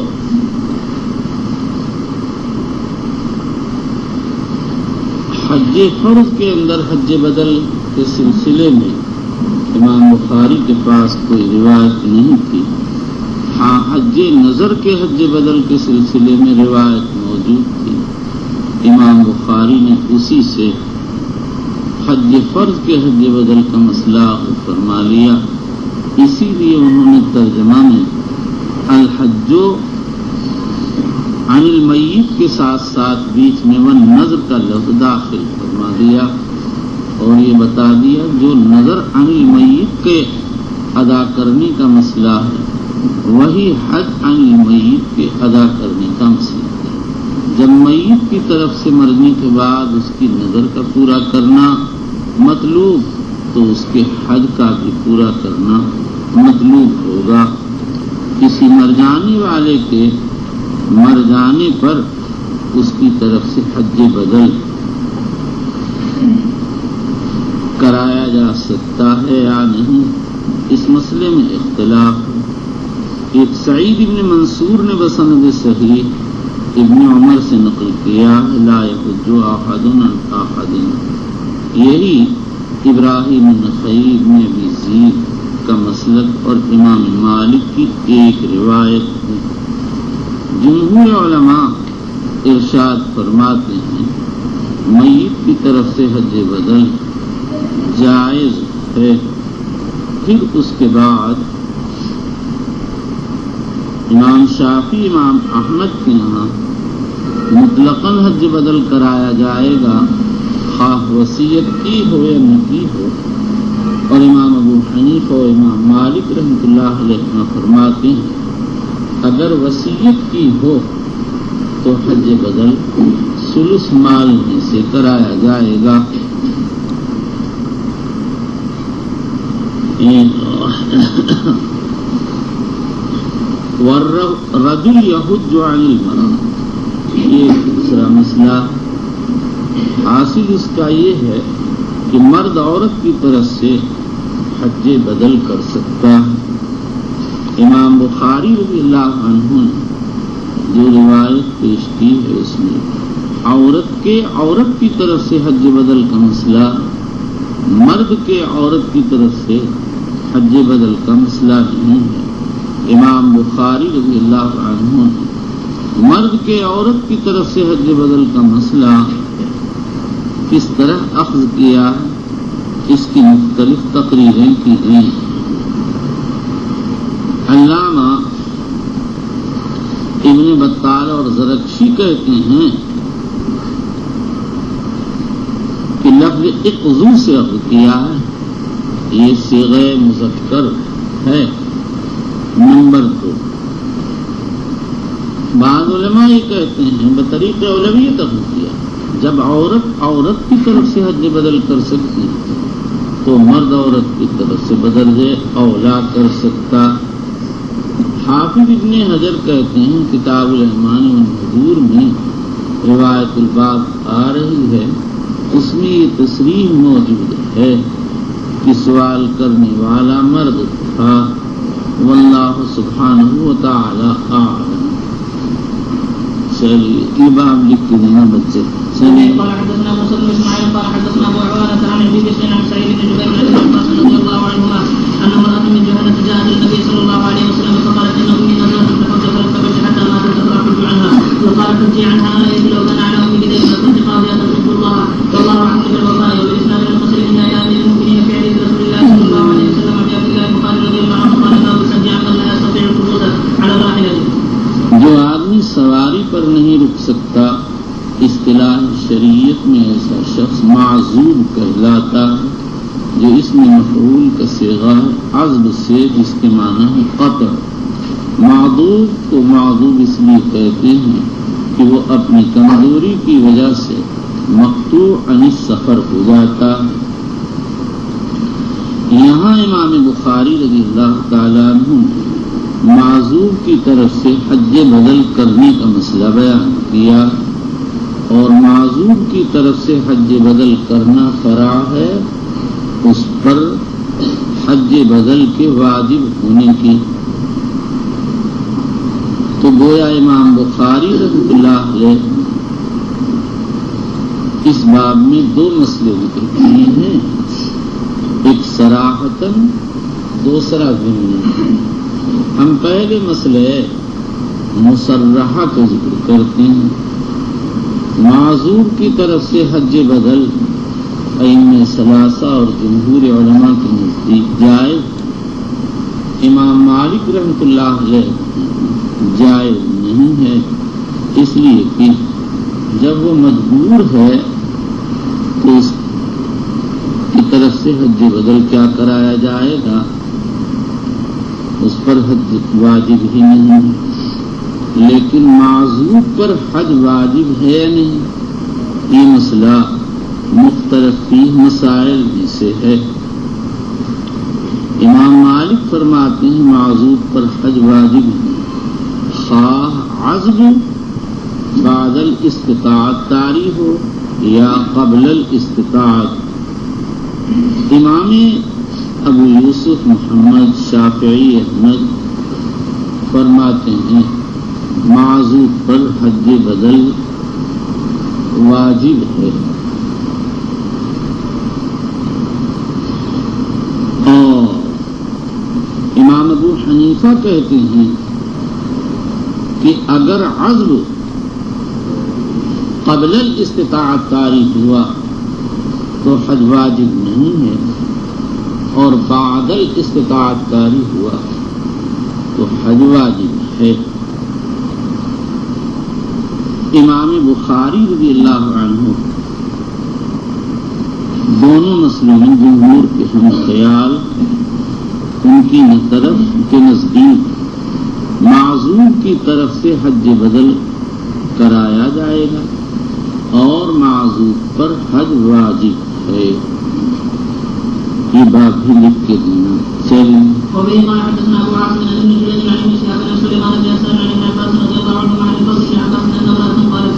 حج فرض کے اندر حج بدل کے سلسلے میں امام بخاری کے پاس کوئی روایت نہیں تھی. ہاں حج نظر کے حج بدل کے سلسلے میں روایت موجود تھی. امام بخاری نے اسی سے حج فرض کے حج بدل کا مسئلہ فرما لیا. اسی لیے انہوں نے ترجمہ میں الحج عن المیت کے ساتھ ساتھ بیچ میں والنظر کا لفظ داخل فرما دیا اور یہ بتا دیا جو نظر عن المیت کے ادا کرنے کا مسئلہ ہے وہی حج عن المیت کے ادا کرنے کا مسئلہ ہے. جب میت کی طرف سے مرنے کے بعد اس کی نظر کا پورا کرنا مطلوب تو اس کے حج کا بھی پورا کرنا مطلوب ہوگا. کسی مر جانے والے کے مر جانے پر اس کی طرف سے حج بدل کرایا جا سکتا ہے یا نہیں، اس مسئلے میں اختلاف ہے. ایک سعید بن منصور نے بسند صحیح ابن عمر سے نقل کیا لا یحج احد عن احد. یہی ابراہیم النخعی بن ابی ذئب کا مسلک اور امام مالک کی ایک روایت ہے. جمہور علماء ارشاد فرماتے ہیں میت کی طرف سے حج بدل جائز ہے. پھر اس کے بعد امام شافعی، امام احمد کے یہاں مطلقاً حج بدل کرایا جائے گا خواہ وصیت کی ہو یا نہ کی ہو، اور امام ابو حنیفہ اور امام مالک رحمۃ اللہ علیہ فرماتے ہیں اگر وصیت کی ہو تو حج بدل ثلث مال میں سے کرایا جائے گا. والرجل يحج عن المرأة، یہ دوسرا مسئلہ حاصل اس کا یہ ہے کہ مرد عورت کی طرف سے حج بدل کر سکتا ہے۔ امام بخاری رضی اللہ عنہ نے جو روایت پیش کی ہے اس میں عورت کی طرف سے حج بدل کا مسئلہ، مرد کے عورت کی طرف سے حج بدل کا مسئلہ نہیں ہے۔ امام بخاری رضی اللہ عنہ نے مرد کے عورت کی طرف سے حج بدل کا مسئلہ کس طرح اخذ کیا، اس کی مختلف تقریریں کی ہیں۔ علامہ ابن بطال اور زرکشی کہتے ہیں کہ لفظ اقضو سے اخذ کیا ہے، یہ صیغہ مذکر ہے۔ نمبر 2، بعض علماء یہ کہتے ہیں بطریق اولویت اخذ کیا، جب عورت کی طرف سے حج بدل کر سکتی تو مرد عورت کی طرف سے بدل اولا کر سکتا۔ حافظ ابن حجر کہتے ہیں کتاب الایمان والنذور میں روایت الباب آ رہی ہے، اس میں یہ تصریح موجود ہے کہ سوال کرنے والا مرد تھا، واللہ سبحانہ وتعالی اعلم۔ چلیے یہ باب لکھ کے دینا بچے۔ قال حدثنا موسى بن اسماعيل قال حدثنا ابو عوانة عن ابي بشر عن سعيد بن جبير عن ابن عباس رضي الله عنهما ان امرأة من جهنة جاءت النبي صلى الله عليه وسلم فقالت ان امي نزلت فقلت فارتبت حتى ماتت فاخرج عنها فقال ارجعي عنها الا لو كان على امي بدين فكنت قاضية تحب الله والله اعلم بالوفاء وبالاسلام المسلمين الى امير المؤمنين في حديث رسول الله صلى الله عليه وسلم عن عبد الله بن خالد رضي الله عنه قال لا تصدع من لا يستطيع الخروج على راحلته۔ جو آدمی سواری پر نہیں رک سکتا، اصطلاح شریعت میں ایسا شخص معذور کہلاتا ہے، جو اس میں مفعول کا صیغہ ہے عذب سے، جس کے معنی ہے قطع۔ معذور کو معذور اس لیے کہتے ہیں کہ وہ اپنی کمزوری کی وجہ سے مقطوع عن السفر ہو جاتا ہے۔ یہاں امام بخاری رضی اللہ تعالیٰ عنہ نے معذور کی طرف سے حج بدل کرنے کا مسئلہ بیان کیا، اور معذور کی طرف سے حج بدل کرنا فرع ہے اس پر حج بدل کے واجب ہونے کی۔ تو گویا امام بخاری رحمۃ اللہ علیہ اس باب میں 2 مسئلے ذکر کیے ہیں، ایک صراحتاً، دوسرا ضمناً۔ ہم پہلے مسئلے مصرحہ کا ذکر کرتے ہیں۔ معذور کی طرف سے حج بدل ائمہ ثلاثہ اور جمہور علماء کے نزدیک جائز، امام مالک رحمۃ اللہ علیہ جائز نہیں ہے، اس لیے کہ جب وہ مجبور ہے تو اس کی طرف سے حج بدل کیا کرایا جائے گا، اس پر حج واجب ہی نہیں ہے۔ لیکن معذور پر حج واجب ہے یا نہیں، یہ مسئلہ مختلف فی مسائل میں سے ہے۔ امام مالک فرماتے ہیں معذور پر حج واجب ہے، خواہ عزم بعد الاستطاعت طاری ہو یا قبل الاستطاعت۔ امام ابو یوسف محمد شافعی احمد فرماتے ہیں معذور پر حج بدل واجب ہے، اور امام ابو حنیفہ کہتے ہیں کہ اگر عزم قبل الاستطاعت طاری ہوا تو حج واجب نہیں ہے، اور بعد الاستطاعت طاری ہوا تو حج واجب ہے۔ امام بخاری رضی اللہ عنہ دونوں مسئلوں میں جمہور کے ہم خیال، ان کی طرف کے نزدیک معذور کی طرف سے حج بدل کرایا جائے گا اور معذور پر حج واجب ہے۔ یہ بات بھی لکھ کے دینا چلیے۔ وبه قال حدثنا ابو عاصم بن جريج عن ابن شهاب عن سليمان بن يسار عن ابن عباس رضي الله عنهما عن الفضل بن عباس ان امرأة قالت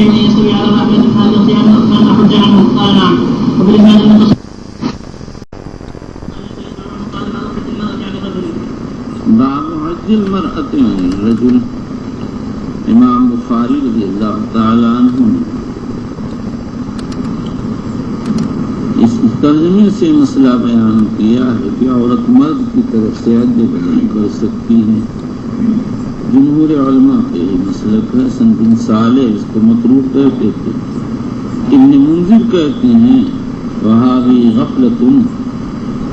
أن يستوي على راحلة الحاج صيام عثمان أحج عنه قال نعم. وبالإسناد المتصل باب حج المرأة عن الرجل. امام بخاری رضی اللہ تعالیٰ عنہ نے اس ترجمے سے مسئلہ بیان کیا ہے کہ عورت مرد کی طرف سے حج بدن کر سکتی ہے. جمہور علماء کے مسلک ہے. حسن بن صالح اس کو مطروح کہتے تھے. ابن منذر کہتے ہیں وَهَذِهِ غَفْلَةٌ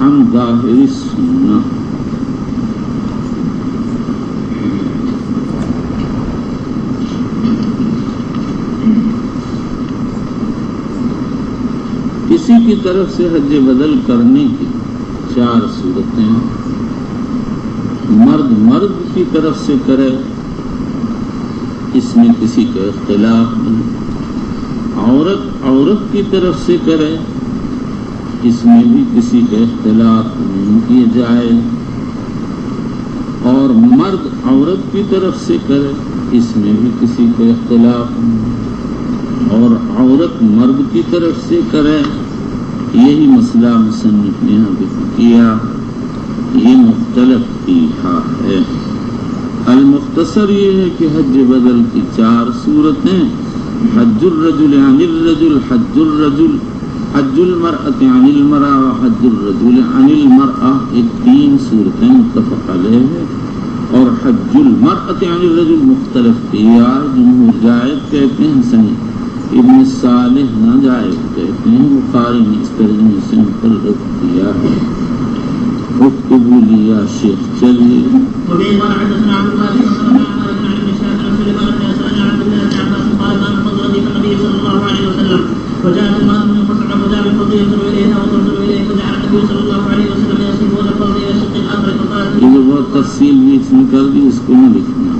عَنْ ظَاهِرِ السُّنَّةِ. کسی کی طرف سے حج بدل کرنے کی 4 صورتیں. مرد کی طرف سے کرے اس میں کسی کا اختلاف نہیں. عورت کی طرف سے کرے اس میں بھی کسی کا اختلاف نہیں کیا جائے. اور مرد عورت کی طرف سے کرے اس میں بھی کسی کا اختلاف نہیں. اور عورت مرد کی طرف سے کرے یہی مسئلہ مصنف نے یہاں ذکر کیا. یہ مختلف فیہا ہے. المختصر یہ ہے کہ حج بدل کی 4 صورتیں حج الرجل عن الرجل، حج الرجل، حج المرأة عن المرأة وحج الرجل عن المرأة. یہ 3 صورتیں متفق علیہ ہیں. اور حج المرأة عن الرجل مختلف فیہا. جمہور جائز کہتے ہیں، حسن ابن صالح ناجائز کہتے ہیں. بخاری نے اس ترجمے سے مقرر کیا ہے. اکتبوا لیا شیخ. چلیے. وجاء المال من فصل وجاء بالفضل ينظر اليها وتنظر اليه فجعل النبي صلى الله عليه وسلم يصفون الفضل الى الشق الاخر فقالت یہ بہت تفصیل بھی اس میں کر دی، اس کو نہ لکھنا.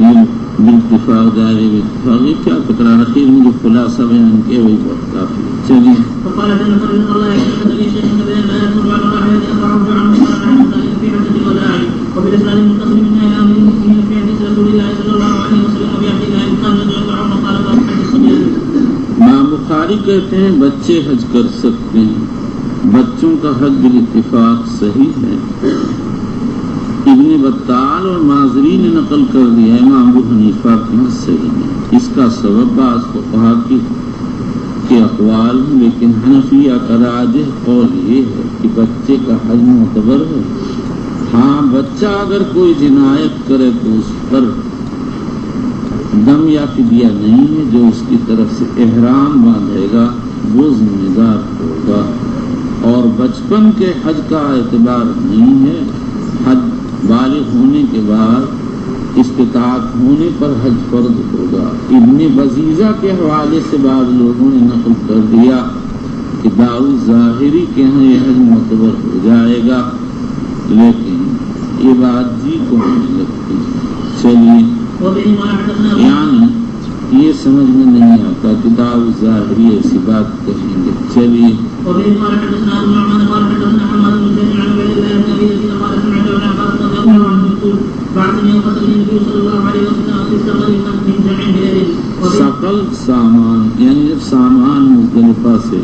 یہ بالاتفاق دائرے باتفاق یہ کیا تکرار اخیر میں جو خلاصہ بیان کیا وہی بہت کافی. چلیے. فقالت ان فرض الله يكتب لي شيئا كبيرا لا يدخل على راحلتي افرح عنه قال نحن ذلك في حجه الوداع. وبالاسناد المتصل من ايام المؤمنين في حديث رسول الله صلى الله عليه وسلم ابي عبد الله بن خالد رضي الله عنه قال باب حج الصبيان. امام بخاری کہتے ہیں بچے حج کر سکتے ہیں. بچوں کا حج بالاتفاق صحیح ہے. ابن بطال اور مازری نے نقل کر دیا ہے امام ابو حنیفہ کے حج صحیح ہے. اس کا سبب بعض فقہا کے اقوال ہیں، لیکن حنفیہ کا راجح قول یہ ہے کہ بچے کا حج معتبر ہے. ہاں بچہ اگر کوئی جنایت کرے تو اس پر دم یا فدیہ نہیں ہے. جو اس کی طرف سے احرام باندھے گا وہ ذمہ دار ہوگا. اور بچپن کے حج کا اعتبار نہیں ہے. حج بالغ ہونے کے بعد استطاعت ہونے پر حج فرض ہوگا. ابن بزیزہ کے حوالے سے بعض لوگوں نے نقل کر دیا کہ داؤد ظاہری کے ہاں یہ حج معتبر ہو جائے گا، لیکن یہ بات جی کو نہیں لگتی. چلیے. یعنی یہ سمجھ میں نہیں آتا کہ داؤد ظاہری ایسی بات کہیں گے. چلیے. ثقل سامان یعنی جب سامان مزدلفہ سے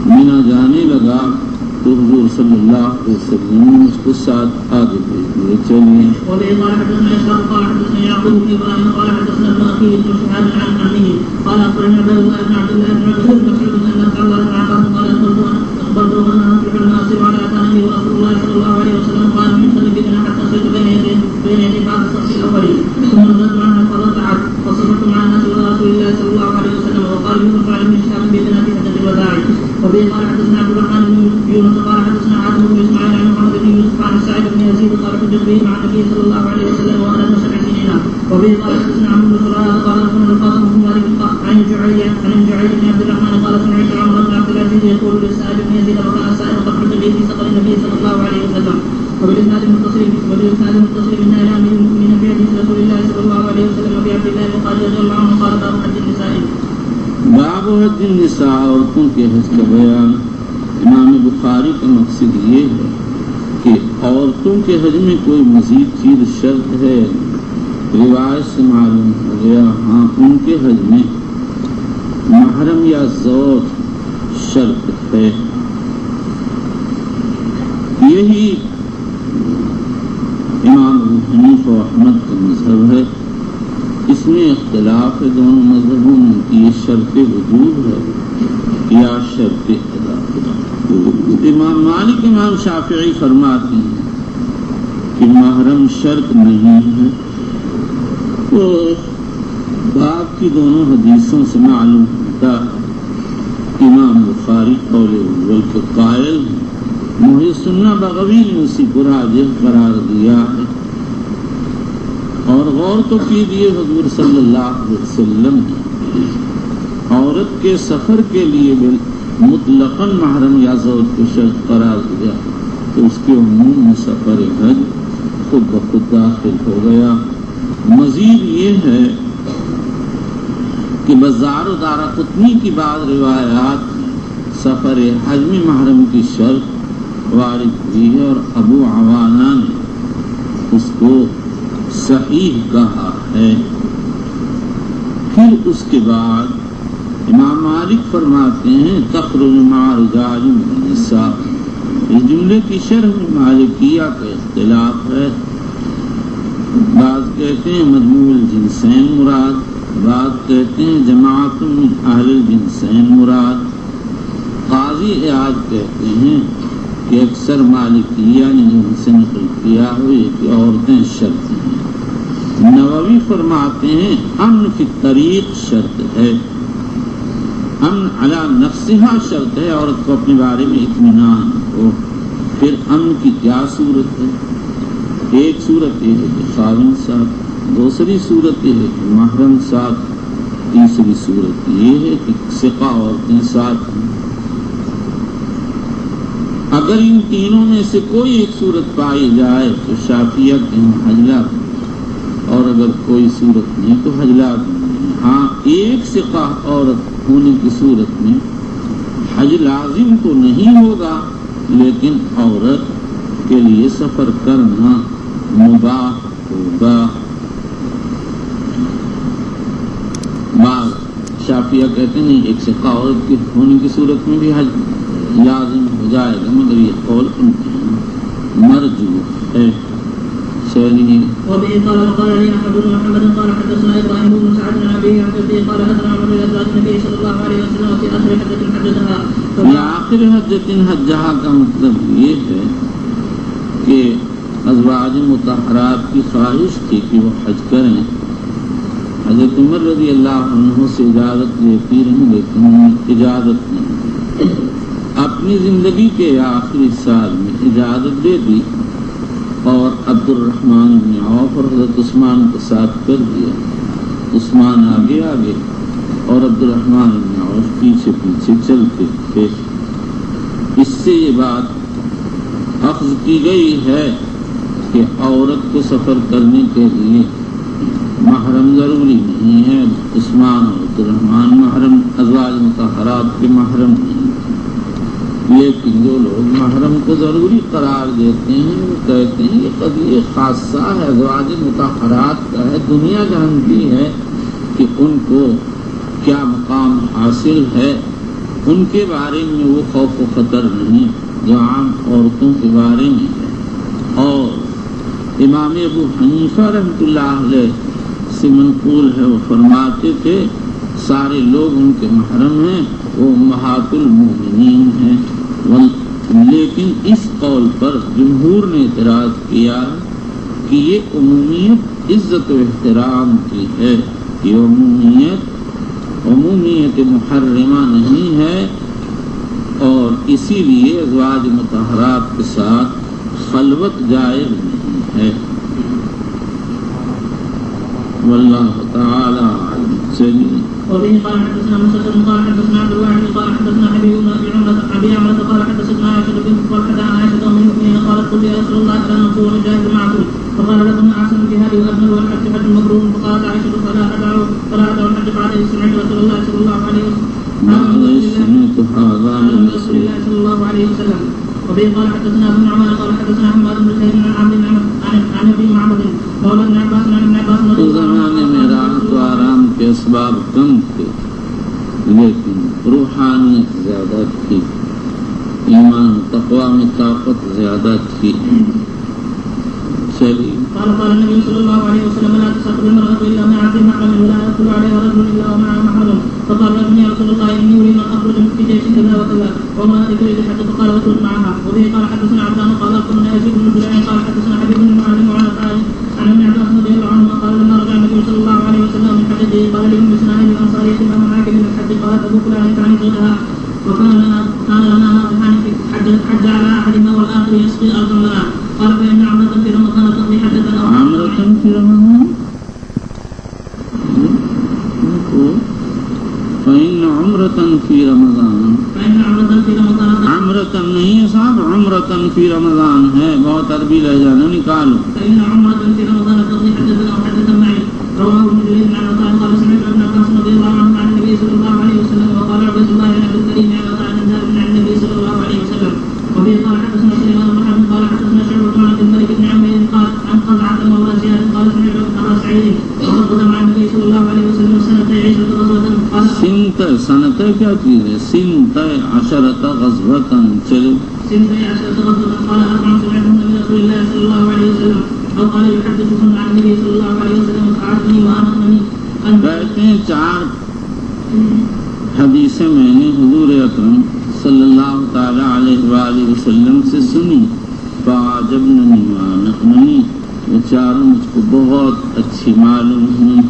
مینا جانے لگا تو حضور صلی اللہ علیہ وسلم نے اس کو ساتھ آگے بھیج دیے. چلیے. وبه قال حدثنا عبد الرحمن بن يونس قال حدثنا عاصم بن اسماعيل عن محمد بن يوسف عن سعيد بن يزيد قال حدث به مع النبي صلى الله عليه وسلم وانا ابن 7 سنين. وبه قال حدثنا عمرو بن سراء قال حدثنا القاسم بن مالك عن جعير بن عبد الرحمن قال سمعت عمر بن عبد العزيز يقول لسعيد بن يزيد وكان سعيد قد حج به في سفر النبي صلى الله عليه وسلم. وبالاسناد المتصل من اعلام المؤمنين في حديث رسول الله صلى الله عليه وسلم وفي عبد الله بن قال رضي الله عنه قال باب حج النساء. باب حج النساء عورتوں کے حج کا بیان. امام بخاری کا مقصد یہ ہے کہ عورتوں کے حج میں کوئی مزید چیز شرط ہے روایت سے معلوم ہو گیا ہاں ان کے حج میں محرم یا زوج شرط ہے. یہی امام ابو حنیفہ و احمد کا مذہب ہے. اس میں اختلاف ہے دونوں مذہبوں میں کہ یہ شرط وجوب ہے یا شرط ادا. امام مالک امام شافعی فرماتے ہیں کہ محرم شرط نہیں ہے. تو باپ کی دونوں حدیثوں سے معلوم ہوتا ہے امام بخاری قول اول کے قائل ہیں. محی السنہ بغوی نے اسی کو راجح قرار دیا ہے. اور غور تو کیجیے حضور صلی اللہ علیہ وسلم نے عورت کے سفر کے لیے مطلقاً محرم یا زوج کو شرط قرار دیا تو اس کے عموم میں سفر حج خود بخود داخل ہو گیا. مزید یہ ہے کہ بازار و دارقطنی کی بعض روایات سفر حج میں محرم کی شرط وارد ہوئی ہے اور ابو عوانہ نے اس کو صحیح کہا ہے. پھر اس کے بعد امام مالک فرماتے ہیں تخرج مع رجال من النساء. اس جملے کی شرح میں مالکیہ کا اختلاف ہے. بعض کہتے ہیں مجموع الجنسین مراد، بعض کہتے ہیں جماعت من اہل الجنسین مراد. قاضی عیاض کہتے ہیں کہ اکثر مالکیہ نے ان سے نقل کیا ہوئے کہ عورتیں شرط ہیں. نووی فرماتے ہیں امن فی الطریق شرط ہے، امن علی نفسہا شرط ہے، عورت کو اپنے بارے میں اطمینان ہو. پھر امن کی کیا صورت ہے؟ ایک صورت یہ ہے کہ خاوند ساتھ، دوسری صورت یہ ہے کہ محرم ساتھ، تیسری صورت یہ ہے کہ ثقہ عورتیں ساتھ ہیں. اگر ان تینوں میں سے کوئی ایک صورت پائی جائے تو شافعیہ کے ہاں حج لازم، اور اگر کوئی صورت نہیں تو حج لازم نہیں. ہاں ایک ثقہ عورت ہونے کی صورت میں حج لازم تو نہیں ہوگا لیکن عورت کے لیے سفر کرنا مباح ہوگا. بعض شافعیہ کہتے ہیں ایک ثقہ عورت کے ہونے کی صورت میں بھی حج لازم ہو جائے گا، مگر یہ قول ان کے یہاں مرجوح ہے. چلیے. وبه قال لي احمد بن محمد قال حدثنا ابراهيم بن سعد بن ابي عبد قال حدثنا عمر بن ازواج النبي صلى الله عليه وسلم في اخر حجه حجتها. یہ آخر حجت حجہا کا مطلب یہ ہے کہ ازواج مطہرات کی خواہش تھی کہ وہ حج کریں. حضرت عمر رضی اللہ عنہ سے اجازت لیتی رہیں لیکن انہیں اجازت نہیں. اپنی زندگی کے آخری سال میں اجازت دے دی اور عبد الرحمن بن عوف اور حضرت عثمان کو ساتھ کر دیا. عثمان آگے آگے اور عبد الرحمن بن عوف پیچھے پیچھے چلتے تھے. اس سے یہ بات اخذ کی گئی ہے کہ عورت کو سفر کرنے کے لیے محرم ضروری نہیں ہے. عثمان اور عبد الرحمن محرم ازواج مطہرات کے محرم نہیں، لیکن جو لوگ محرم کو ضروری قرار دیتے ہیں وہ کہتے ہیں یہ قضیہ خاصہ ہے، ازواج مطہرات کا ہے. دنیا جانتی ہے کہ ان کو کیا مقام حاصل ہے، ان کے بارے میں وہ خوف و خطر نہیں جو عام عورتوں کے بارے میں ہے. اور امام ابو حنیفہ رحمۃ اللہ علیہ سے منقول ہے، وہ فرماتے تھے سارے لوگ ان کے محرم ہیں، وہ امہات المومنین ہیں. لیکن اس قول پر جمہور نے اعتراض کیا کہ یہ عمومیت عزت و احترام کی ہے، یہ عمومیت محرمہ نہیں ہے، اور اسی لیے ازواج مطہرات کے ساتھ خلوت جائز نہیں ہے. واللہ تعالی اعلم. چلیے. وبه قال حدثنا مسدد قال حدثنا عبد الواحد قال حدثنا حبيب بن ابي عمرو قال حدثنا عائشه بنت طلحه عن عائشه ام المؤمنين قالت قلت يا رسول الله الا نصوم ونجاهد معكم فقال لكم احسن الجهاد وابنى والحج حج مبرور. فقالت عائشه فلا ادع الحج بعد اذ سمعت رسول الله صلى الله عليه وسلم. وبه قال حدثنا ابن عمر قال حدثنا حماد بن زيد عن عبد عن ابي معبد قال ابن عباس عن ابن عباس رضي اسباب کم تھے لیکن روحانیت زیادہ تھی، ایمان تقوی میں طاقت زیادہ تھی. چلیے. قال النبي صلى الله عليه وسلم لا تسافر المرأة إلا مع ذي محرم ولا يدخل عليها رجل إلا ومعه محرم. فقال رجل يا رسول الله إني أريد أن أخرج في جيش كذا وكذا وامرأتي تريد الحج فقال اخرج معها. وبه قال حدثنا عبدان قال أخبرنا يزيد بن زريع قال حدثنا حبيب بن معلم وعن عن ابن عباس رضي الله عنهما قال لما رجع النبي صلى الله عليه وسلم من حجته قال لهم بسنائه الأنصارية ما معك من الحج قالت أبو فلان تعني زوجها وكان لنا حج على أحدنا والآخر يسقي أرضا لنا. قال فإن عمرة في رمضان تقضي حجة أو عمرة في رمضان فإن عمرة في رمضان عمرة نہیں ہے صاحب، عمرة في رمضان ہے، بہت عربی لہجہ نہ نکالو. فإن عمرة في رمضان تقضي حجة أو حجة معي. رواه ابن جرير عن عطاء قال سمعت ابن عباس رضي الله عنه عن النبي صلى الله عليه وسلم وقال عبد الله بن عبد الكريم عن عطاء عن جابر عن النبي صلى الله عليه وسلم. وبه قال حدثنا سليمان بن حرب قال حدثنا شعبة عن عبد الملك بن عمير قال عن قزعة مولى زياد قال سمعت أبا سعيد وغضب مع النبي صلى الله عليه وسلم سنة 10 غزوة قال سنت کیا چیز ہے؟ سنت 10 غزوة. چلو. سنة 10 غزوة قال 4 سمعتهن من رسول الله صلى الله عليه وسلم أو قال يحدثكم عن النبي صلى الله عليه وسلم فأعرفني وأمرني أن کہتے ہیں 4 حدیثیں میں نے حضور اکرم صلی اللہ تعالی علیہ وآلہ وسلم سے سنی. فعجبنی وانقنی، وہ 4 مجھ کو بہت اچھی معلوم ہوئی.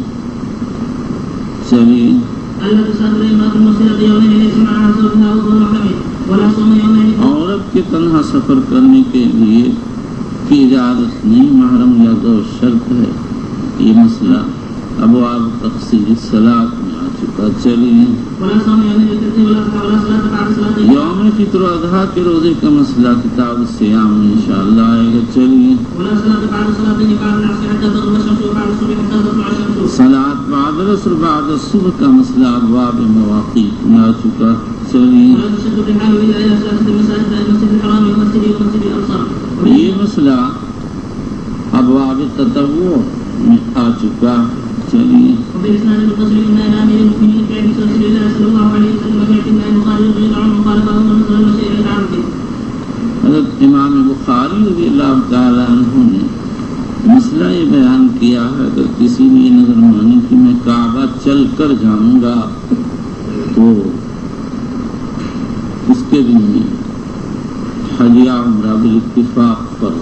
چلیے. عورت کے تنہا سفر کرنے کے لیے کی اجازت نہیں، محرم یا دو شرط ہے. یہ مسئلہ ابواب تفصیل الصلاۃ میں آ چکا. چلیے. یوم فطر و اضحیٰ کے روزے کا مسئلہ کتاب الصیام میں انشاءاللہ آئے گا. چلیے. صلاۃ بعد العصر بعد الصبح کا مسئلہ ابواب مواقیت میں آ چکا. چلیے. یہ مسئلہ ابواب تطوع میں آ چکا. چلیے. حضرت امام بخاری رضی اللہ تعالیٰ عنہ نے مسئلہ یہ بیان کیا ہے اگر کسی نے نظر مانی کہ میں کعبہ چل کر جاؤں گا تو اس کے دن میں حج یا عمرہ بالاتفاق پر.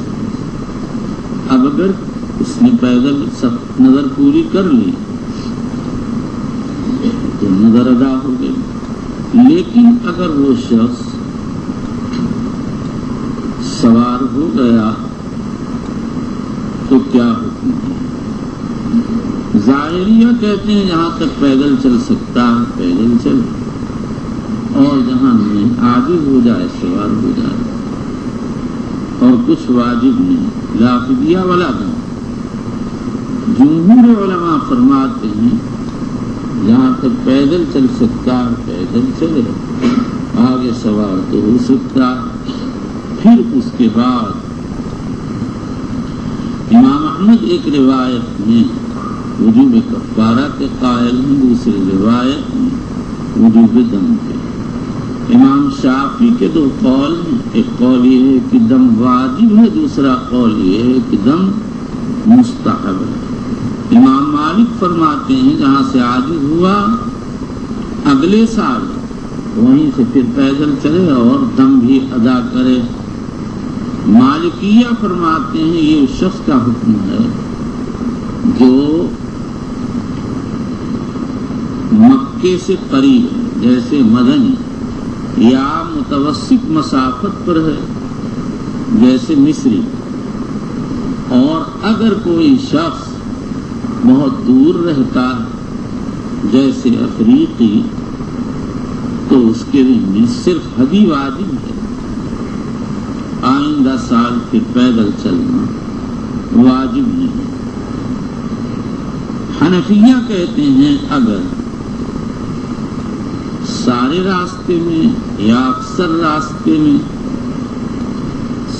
اب اگر اس نے پیدل نظر پوری کر لی تو نظر ادا ہو گئی، لیکن اگر وہ شخص سوار ہو گیا تو کیا حکم ہے؟ ظاہریہ کہتے ہیں جہاں تک پیدل چل سکتا ہے پیدل چل، اور جہاں میں عاجز ہو جائے سوار ہو جائے، اور کچھ واجب نہیں، لا فدیہ ولا دم. جمہور علماء فرماتے ہیں جہاں تک پیدل چل سکتا ہے پیدل چلے، آگے سوار تو ہو سکتا. پھر اس کے بعد امام احمد ایک روایت میں وجوب کفارہ کے قائل ہیں، دوسری روایت میں وجوب دم کے. امام شافعی کے 2 قول ہیں، ایک قول یہ ہے کہ دم واجب ہے، دوسرا قول یہ ہے کہ دم مستحب ہے. امام مالک فرماتے ہیں جہاں سے عاجز ہوا اگلے سال وہیں سے پھر پیدل چلے اور دم بھی ادا کرے. مالکیہ فرماتے ہیں یہ اس شخص کا حکم ہے جو مکے سے قریب ہے، جیسے مدنی، یا متوسط مسافت پر ہے جیسے مصری. اور اگر کوئی شخص بہت دور رہتا جیسے افریقی تو اس کے لیے میں صرف حدی واجب ہے، آئندہ سال پھر پیدل چلنا واجب نہیں. حنفیہ کہتے ہیں اگر سارے راستے میں یا اکثر راستے میں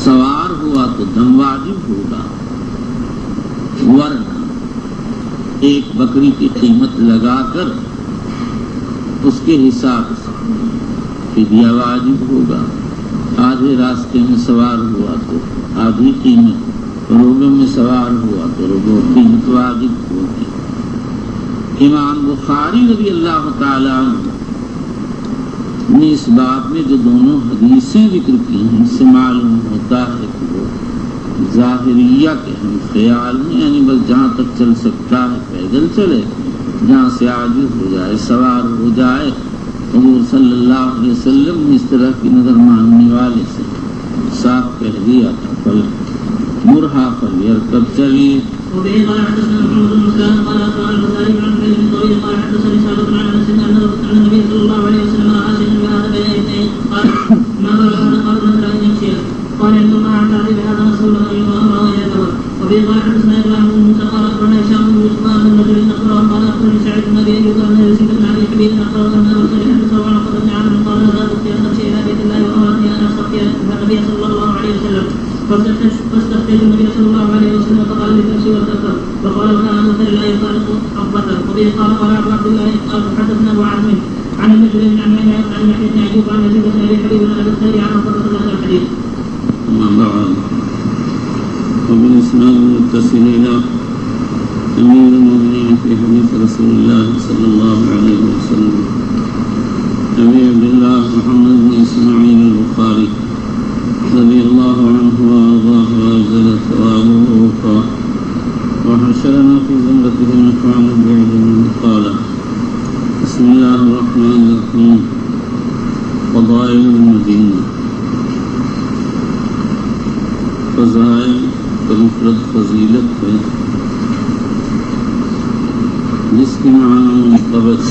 سوار ہوا تو دم واجب ہوگا، ورنہ ایک بکری کی قیمت لگا کر اس کے حساب سے فدیہ واجب ہوگا. آدھے راستے میں سوار ہوا تو آدھی قیمت، روبے میں سوار ہوا تو روبے قیمت واجب ہوگی. امام بخاری رضی اللہ تعالیٰ عنہ نے اس باب میں جو دونوں حدیثیں ذکر کی ہیں، اس سے معلوم ہوتا ہے کہ وہ ظاہریہ کے ہم خیال ہیں، یعنی بس جہاں تک چل سکتا ہے پیدل چلے، جہاں سے عاجز ہو جائے سوار ہو جائے. حضور صلی اللہ علیہ وسلم نے اس طرح کی نظر ماننے والے سے صاف کہہ دیا تھا پل مرحا فلیرکب چلیے. وبه قال حدثنا محمد بن مسلم قال اخبرنا البخاري عن كلمه طويل قال حدثني ثابت عن انس ان النبي صلى الله عليه وسلم راى شيئا بهذا بين يديه قال ما قال مثل ان يمشي قال ان الله تعالى بهذا رسول الله وامره ان يتبر. وبه قال حدثنا ابراهيم بن موسى قال اخبرنا هشام بن يوسف من رجل اخبره قال اخبرني سعيد بن ابي ايوب ان يزيد بن ابي حبيب اخبره ان رسول حدثه عن عقبه بن عامر قال لا تخفي ان امشي الى بيت الله وامرني ان استخفي النبي صلى الله عليه وسلم فاستفتيت النبي صلى الله عليه وسلم فقال لي تمشي وتكبر وقال ولا مثل لا يفارق عقبته. وبه قال ابو عبد الله قال حدثنا ابو عاصم عن المجري عن يحيى بن ايوب عن يزيد بن ابي حبيب عن ابي الخير عن عقبه هذا الحديث. وبالإسناد المتصل إلى أمير المؤمنين في حديث رسول الله صلى الله عليه وسلم أبي عبد الله محمد بن إسماعيل البخاري رضي الله عنه وأرضاه وأجزل ثوابه ووفاه وحشرنا في زمرته ونفعنا بعلمه. قال بسم الله الرحمن الرحيم. فضائل المدينة. فضائل مفرد فضیلت ہے جس کی معنی منقبت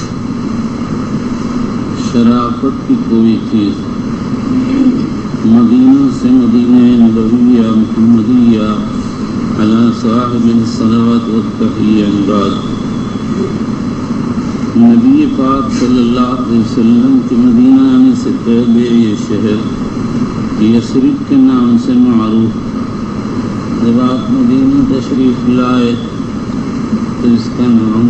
شرافت کی کوئی چیز. مدینہ سے مدینہ نبویہ محمدیہ علی صاحب الصلوات والتحیہ مراد. نبی پاک صلی اللہ علیہ وسلم کے مدینہ آنے سے پہلے یہ شہر یثرب کے نام سے معروف. جب آپ مدینہ تشریف لائے تو اس کا نام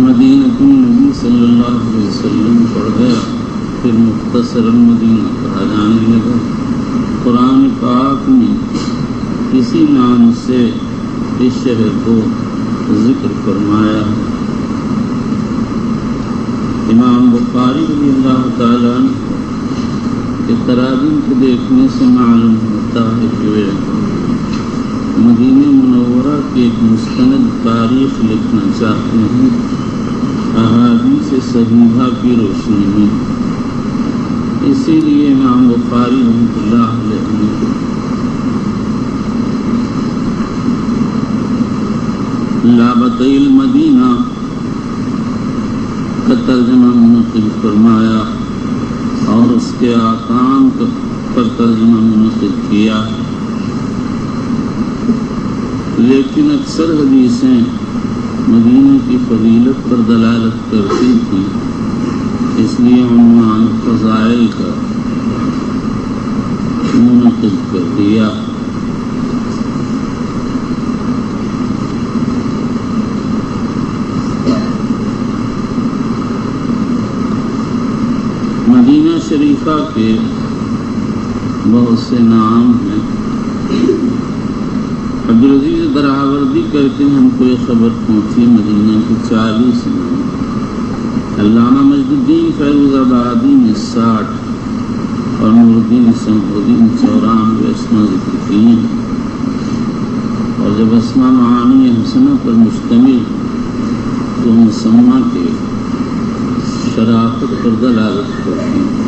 مدینہ النبی صلی اللہ علیہ وسلم پڑ گیا، پھر مختصراً مدینہ کہا جانے لگا. قرآن پاک نے اسی نام سے اس شہر کو ذکر فرمایا. امام بخاری رضی اللہ تعالیٰ عنہ کہ تراجم کو دیکھنے سے معلوم ہوتا ہے کہ وہ مدینہ منورہ کی ایک مستند تاریخ لکھنا چاہتے ہیں احادیث صحیحہ کی روشنی میں. اسی لیے امام بخاری رحمۃ اللہ علیہ نے لابط المدینہ کا ترجمہ منعقد فرمایا اور اس کے آکام پر ترجمہ منعقد کیا. لیکن اکثر حدیثیں مدینہ کی فضیلت پر دلالت کرتی تھیں، اس لیے عنوان فضائل کا منعقد کر دیا. مدینہ شریفہ کے بہت سے نام ہیں. عبدالعزیز دراوردی کہتے ہیں ہم کو یہ خبر پہنچی مدینہ کی 40 نام. علامہ مجد الدین فیروز آبادی نے 60 اور نور الدین سمودی نے 94 اسما ذکر کی ہیں. اور جب اسما معانی حسنہ پر مشتمل تو مسمہ کے شرافت پر دلالت کرتی ہیں.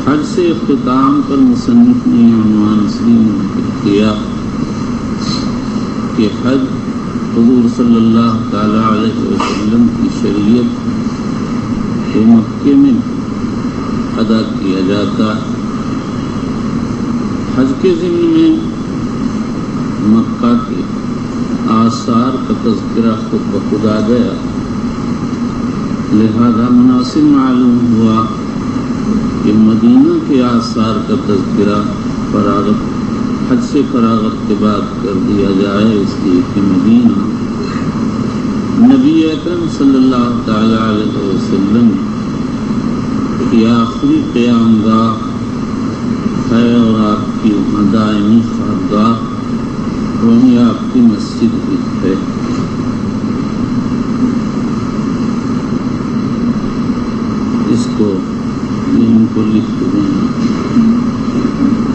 حج سے اختتام پر مصنف نے عنوان اس لیے منعقد کیا کہ حج حضور صلی اللہ تعالی علیہ وسلم کی شریعت کو مکے میں ادا کیا جاتا ہے. حج کے ضمن میں مکہ کے آثار کا تذکرہ خود بخود آ گیا، لہذا مناسب معلوم ہوا کہ مدینہ کے آثار کا تذکرہ فراغت حج سے فراغت کے بعد کر دیا جائے، اس لیے کہ مدینہ نبی اکرم صلی اللہ تعالی علیہ وسلم کی آخری قیام گاہ ہے اور آپ کی دائمی خوابگاہ، وہیں آپ کی مسجد بھی ہے۔ اس کو ان کو لکھ دینا۔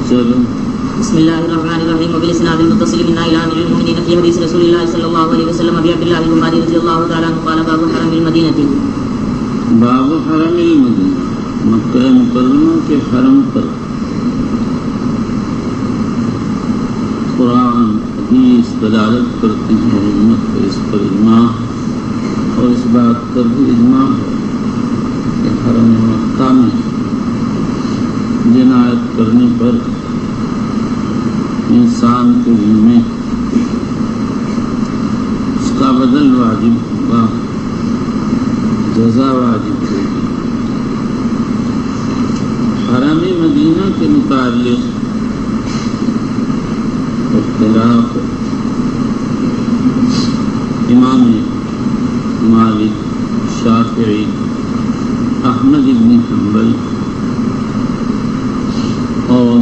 چلو بسم الله الرحمن الرحيم وبالاسناد المتصل من الى امير المؤمنين في حديث رسول الله صلى الله عليه وسلم ابي عبد الله البخاري رضي الله تعالى عنه قال باب حرم المدينه باب حرم المدینہ، مکہ مکرمہ کے حرم پر قرآن حدیث دلالت کرتی ہیں، امت پر اس پر اجماع، اور اس بات پر بھی اجماع ہے کہ حرم مکہ میں جنایت کرنے پر انسان کے ذمے اس کا بدل واجب ہوگا، جزا واجب ہوگی۔ حرم مدینہ کے متعلق اختلاف امام مالک، شافعی، احمد بن حنبل اور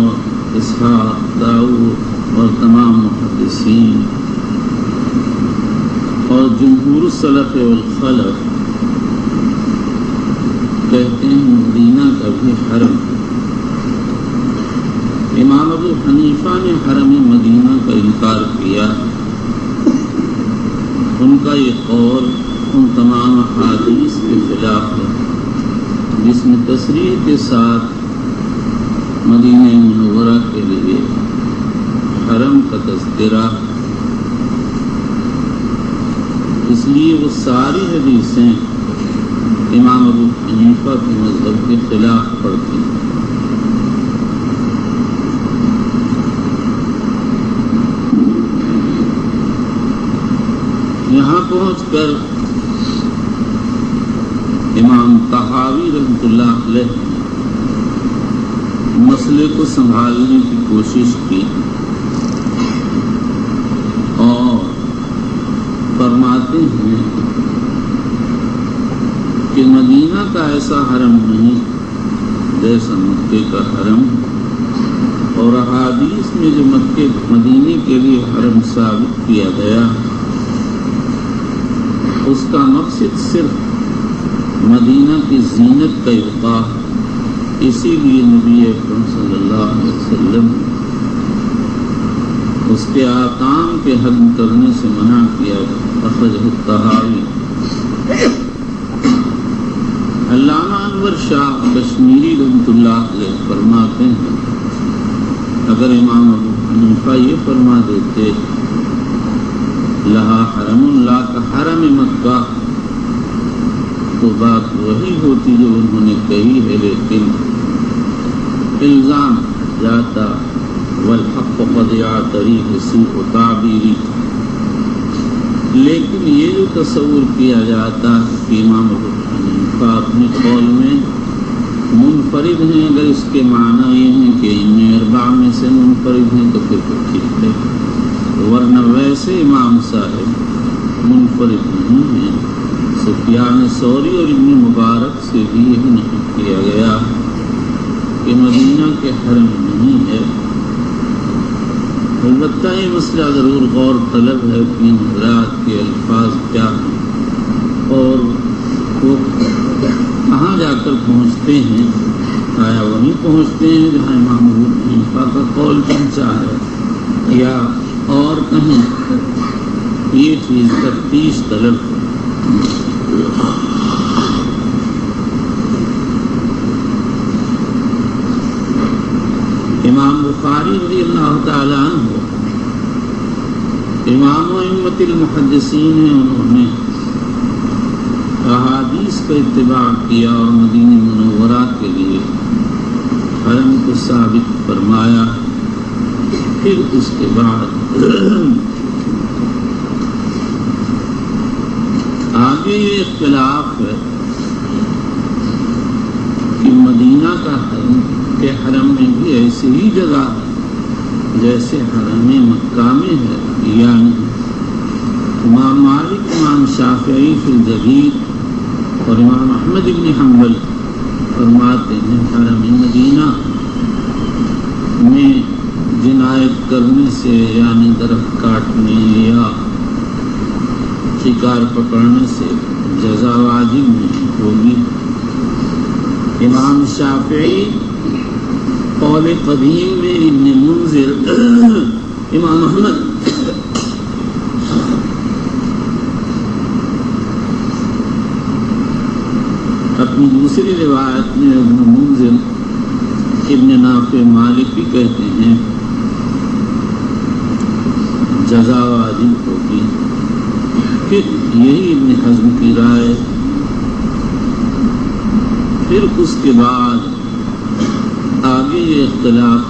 اسحاق، داؤد اور تمام محدثین اور جمہور السلف والخلف کہتے ہیں مدینہ کا بھی حرم۔ امام ابو حنیفہ نے حرم مدینہ کا انکار کیا۔ ان کا یہ قول ان تمام احادیث کے خلاف ہے جس میں تصریح کے ساتھ مدینہ منورہ کے لیے حرم کا تذکرہ، اس لیے وہ ساری حدیثیں امام ابو حنیفہ کے مذہب کے خلاف پڑتی ہیں۔ یہاں پہنچ کر امام طحاوی رحمۃ اللہ علیہ مسئلے کو سنبھالنے کی کوشش کی اور فرماتے ہیں کہ مدینہ کا ایسا حرم نہیں جیسا مکے کا حرم، اور احادیث میں جو مکے مدینے کے لیے حرم ثابت کیا گیا اس کا مقصد صرف مدینہ کی زینت کا ابقاء، اسی لیے نبی اکرم صلی اللہ علیہ وسلم اس کے آکام کے حد کرنے سے منع کیا۔ اخرجہ الطحاوی۔ علامہ انور شاہ کشمیری رحمۃ اللہ علیہ فرماتے ہیں اگر امام ابو حنیفہ یہ فرما دیتے لہا حرم لا کحرم مکہ تو بات وہی ہوتی جو انہوں نے کہی ہے، لیکن الزام جاتا والحق قد یعتریہ سوء تعبیری، لیکن یہ جو تصور کیا جاتا کہ امام ابو حنیفہ اپنے قول میں منفرد ہیں، اگر اس کے معنی یہ ہیں کہ ان اربع میں سے منفرد ہیں تو پھر تو ٹھیک ہے، ورنہ ویسے امام صاحب منفرد نہیں ہیں۔ سفیان ثوری اور ابن مبارک سے بھی یہ نقل کیا گیا کہ مدینہ کے حرم نہیں ہے۔ البتہ یہ مسئلہ ضرور غور طلب ہے کہ ان حضرات کے الفاظ کیا ہیں اور وہ کہاں جا کر پہنچتے ہیں، آیا وہیں پہنچتے ہیں جہاں امام ابو حنیفہ کا قول پہنچا ہے یا اور کہیں، یہ چیز تفتیش طلب ہے۔ امام بخاری رضی اللہ تعالیٰ عنہ امام ائمۃ المحدثین ہیں، انہوں نے احادیث کا اتباع کیا اور مدینہ منورہ کے لیے حرم کو ثابت فرمایا۔ پھر اس کے بعد آگے یہ اختلاف ہے کہ مدینہ کا حرم کے حرم میں بھی ایسی ہی جگہ ہے جیسے حرم مکہ میں ہے یا نہیں؟ امام مالک، امام شافعی فی الجدید اور امام احمد بن حنبل فرماتے ہیں حرم مدینہ میں جنایت کرنے سے یعنی درخت کاٹنے یا شکار پکڑنے سے جزا واجب نہیں ہوگی۔ امام شافعی قول قدیم میں ابن منذر، امام احمد اپنی دوسری روایت میں ابن منذر ابن نافع مالکی کہتے ہیں جزا واجب ہوگی۔ پھر یہی ابن حزم کی رائے۔ پھر اس کے بعد آگے یہ اختلاف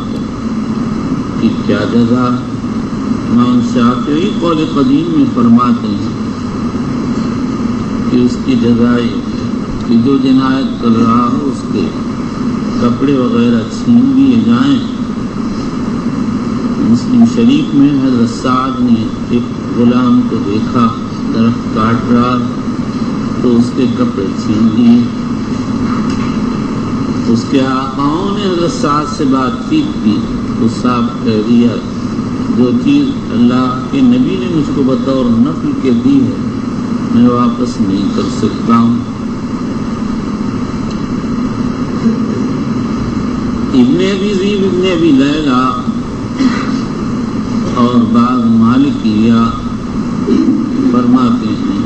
کہ کیا جزا۔ امام شافعی قول قدیم میں فرماتے ہیں کہ اس کی جزا کہ جو جنایت کر رہا ہو اس کے کپڑے وغیرہ چھین لیے جائیں۔ مسلم شریف میں حضرت سعد نے ایک غلام کو دیکھا درخت کاٹ رہا تو اس کے کپڑے چھین لیے۔ اس کے آقاؤں نے حضرت سعد سے بات چیت کی تو صاحب کہہ دیا جو چیز اللہ کے نبی نے مجھ کو بطور نفل کے دی ہے میں واپس نہیں کر سکتا ہوں۔ ابن ابی ذئب، ابن ابی لیلہ اور بعض مالکیہ فرماتے ہیں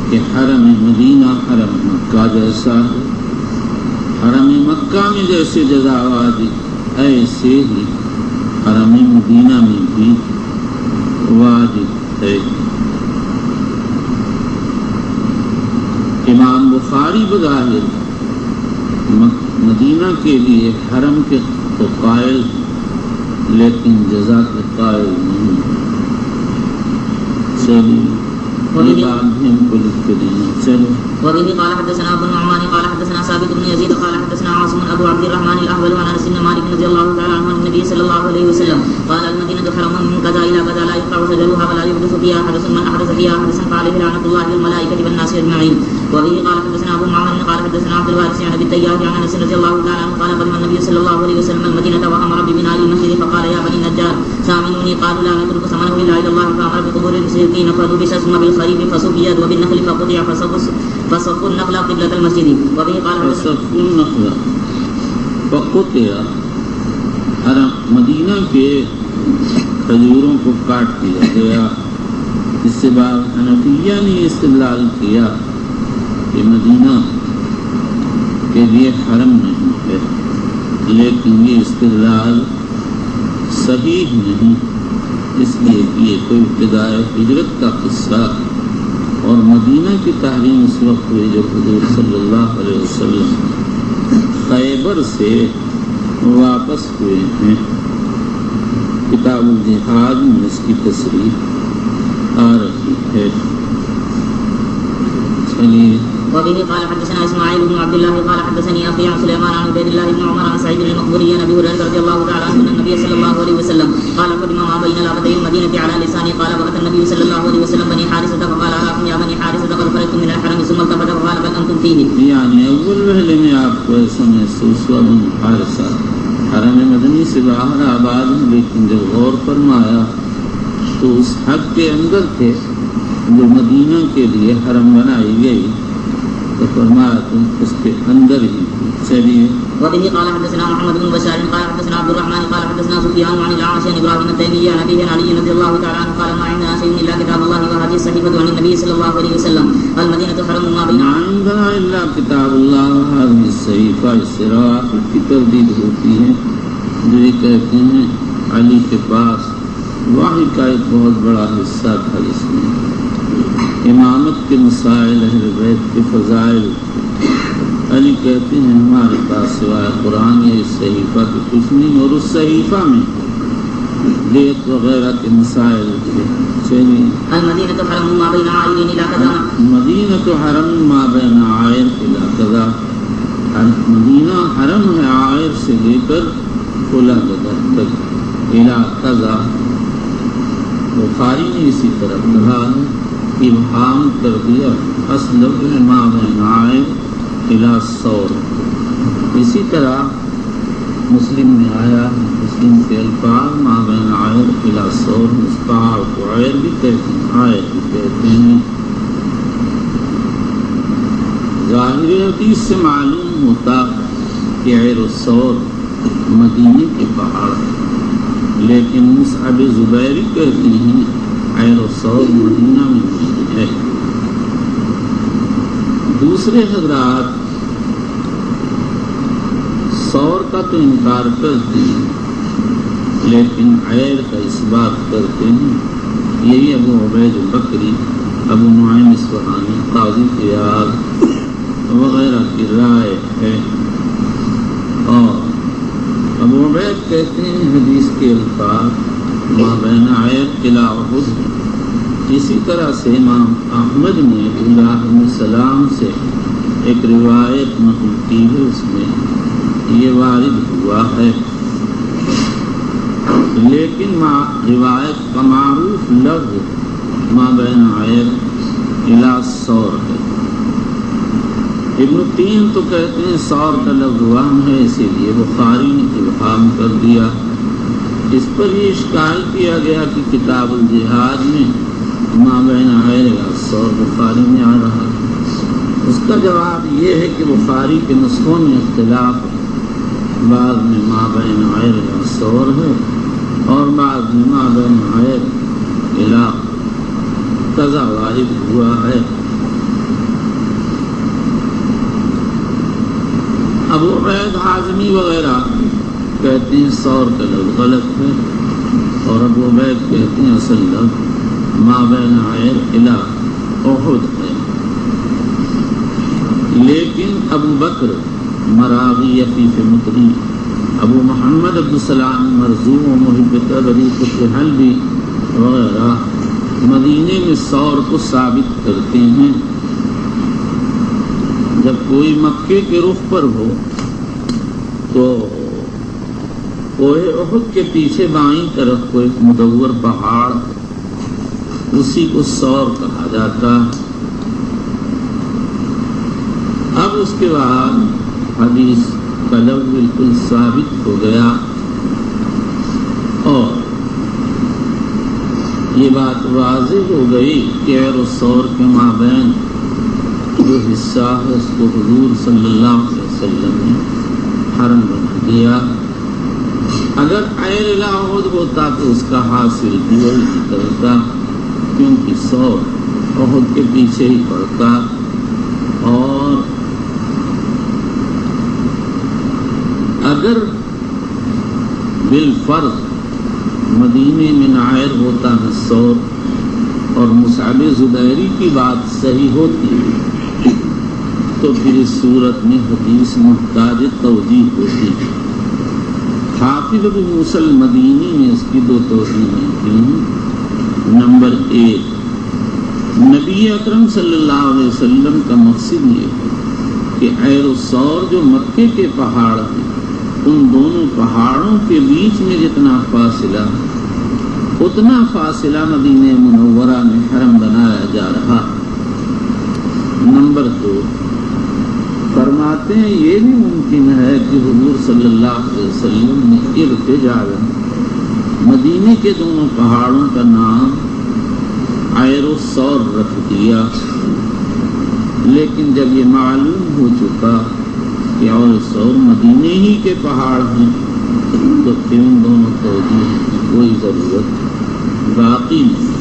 کہ حرم مدینہ حرم مکہ جیسا ہے۔ حرم مکہ میں جیسے جزا واجب ایسے ہی حرم مدینہ میں بھی واجب ہے۔ امام بخاری بظاہر مدینہ کے لیے حرم کے تو قائل لیکن جزا کے قائل نہیں۔ چلیے یہ بات بھی ہم کو لکھ کے دینا۔ چلو وبه قال حدثنا ابو النعمان قال حدثنا ثابت بن يزيد قال حدثنا عاصم ابو عبد الرحمن الاحول عن انس بن مالك رضي الله تعالى عنه عن النبي صلى الله عليه وسلم قال المدينه حرم من كذا الى كذا لا يقطع شجرها ولا يحدث فيها حدث من احدث فيها حدثا فعليه لعنه الله والملائكه والناس اجمعين. وبه قال حدثنا ابو معمر قال حدثنا عبد الوارث عن ابي التياح عن انس رضي الله تعالى عنه قال قدم النبي صلى الله عليه وسلم المدينه وامر ببناء المسجد فقال يا بني النجار سامنوني قالوا لا نترك ثمنه الا الى الله فامر بقبور المشركين فذبح ثم بالخريف فسقيت وبالنخل فقطع فصفوا النخل قبلة المسجد. وبه قال فصفوا النخل فقطع حرم مدینہ کے کھجوروں کو کاٹ دیا گیا۔ اس سے بعد حنفیہ نے استدلال کیا کہ مدینہ کے لیے حرم نہیں ہے، لیکن یہ استدلال صحیح نہیں، اس لیے کہ یہ کوئی ابتدائے ہجرت کا قصہ اور مدینہ کی تحریم اس وقت ہوئی جب حضور صلی اللہ علیہ وسلم خیبر سے واپس ہوئے ہیں۔ کتاب الجہاد میں اس کی تصریح آ رہی ہے۔ چلیے وبه قال حدثنا اسماعيل بن عبد الله قال حدثني اخي عن سليمان عن عبيد الله بن عمر عن سعيد المقبري عن ابي هريره رضي الله تعالى عنه ان النبي صلى الله عليه وسلم قال قدم ما بين لابتي المدينه على لسانه قال واتى النبي صلى الله عليه وسلم بني حارثه فقال اراكم يا بني حارثه قد خرجتم من الحرم ثم التفت فقال بل انتم فيه. یعنی اول وہلے میں آپ کو ایسا محسوس ہوا بنی حارثہ حرم مدنی سے باہر آباد ہیں، لیکن جب غور فرمایا تو اس حد کے اندر تھے جو مدینہ کے لیے حرم بنائی گئی، تو فرمایا تم اس کے اندر ہی۔ چلیے وبه قال حدثنا محمد بن بشار قال حدثنا عبد الرحمن قال حدثنا سفيان عن الأعمش عن ابراهيم التيمي عن ابي علي رضي الله تعالى عنه قال ما عندنا شيء الا كتاب الله وهذه الصحيفه عن النبي صلى الله عليه وسلم المدينه حرم ما بين عندنا الا کتاب اللہ وهذه الصحيفه، اس سے روافض کی تردید ہوتی ہے جو یہ کہتے ہیں علی کے پاس وحی کا ایک بہت بڑا حصہ تھا جس میں امامت کے مسائل، اہل بیت کے فضائل۔ علی کہتے ہیں ہمارے پاس سوائے قرآن یا اس صحیفہ کے کچھ نہیں، اور اس صحیفہ میں دیت وغیرہ کے مسائل تھے۔ چلیے المدينة حرم ما بين عائر إلى كذا مدینہ حرم ما بین عائر الی کذا، مدینہ حرم ہے عائر سے لے کر کھلا گدر تک، الى قضا، بخاری نے اسی طرح کہا ہے، ابہام کر دیا اصل ما بین عائد الى صور۔ اسی طرح مسلم میں آیا، مسلم کے الفاظ ما بین عائد الى صور، مصطاع کو عائد بھی کہتے ہیں، عائد بھی کہتے ہیں۔ ظاہر حدیث سے معلوم ہوتا کہ عیر الصور مدینے کے پہاڑ ہے، لیکن مصعب زبیری کہتے ہیں عیر الصور مدینہ میں ہے۔ دوسرے حضرات صور کا تو انکار کرتے ہیں لیکن عیر کا اس بات کرتے ہیں۔ یہی ابو عبید بکری، ابو نعیم اصفہانی، قاضی عیاض وغیرہ کی رائے ہے۔ اور ابو عبید کہتے ہیں حدیث کے الفاظ ما بین عائد الی احد۔ اسی طرح سے امام احمد نے علیہ السلام سے ایک روایت نقل کی ہے، اس میں یہ وارد ہوا ہے، لیکن روایت کا معروف لفظ ما بین عائد الی صور ہے۔ ابن تین تو کہتے ہیں صور کا لفظ وہم ہے، اسی لیے بخاری نے ابہام کر دیا۔ اس پر یہ اشکال کیا گیا کہ کتاب الجہاد میں ما بین عائد الی صور بخاری میں آ رہا ہے۔ اس کا جواب یہ ہے کہ بخاری کے نسخوں میں اختلاف ہے، بعض میں ما بین عائد الی صور ہے اور بعض میں ما بین عائد الی قضا وارد ہوا ہے۔ ابو عبید حازمی وغیرہ کہتے ہیں صور کا لفظ غلط ہے، اور ابو عبید کہتے ہیں اصل لفظ ما بین عائد الی احد ہے۔ لیکن ابو بکر مراغی عفیف مطری، ابو محمد عبدالسلام مرزوق و محب تبری حلبی وغیرہ مدینے میں صور کو ثابت کرتے ہیں۔ جب کوئی مکے کے رخ پر ہو تو کوہ احد کے پیچھے بائیں طرف کو ایک مدور پہاڑ، اسی کو صور کہا جاتا۔ اب اس کے بعد حدیث کا لفظ بالکل ثابت ہو گیا، اور یہ بات واضح ہو گئی کہ عیر الصور کے مابین جو حصہ ہے اس کو حضور صلی اللہ علیہ وسلم نے حرم بنا دیا۔ اگر عیر الی احد ہوتا تو اس کا حاصل بھی وہی کرتا، کیونکہ صور احد کے پیچھے ہی پڑتا، اور اگر بالفرض مدینے میں نہ عیر ہوتا نہ صور، اور مصعب زبیری کی بات صحیح ہوتی تو پھر اس صورت میں حدیث محتاج توجیہ ہوتی۔ حافظ ابو موسیٰ المدینی نے اس کی دو توضیحیں کی ہیں۔ نمبر 1، نبی اکرم صلی اللہ علیہ وسلم کا مقصد یہ ہے کہ عیر الصور جو مکے کے پہاڑ ہیں، ان دونوں پہاڑوں کے بیچ میں جتنا فاصلہ ہے اتنا فاصلہ مدینہ منورہ میں حرم بنایا جا رہا۔ نمبر 2، فرماتے ہیں یہ بھی ممکن ہے کہ حضور صلی اللہ علیہ وسلم نے ارتجاعاً مدینے کے دونوں پہاڑوں کا نام عیر الصور رکھ دیا، لیکن جب یہ معلوم ہو چکا کہ عیر الصور مدینے ہی کے پہاڑ ہیں تو پھر ان دونوں توجیہ کی کوئی ضرورت باقی نہیں۔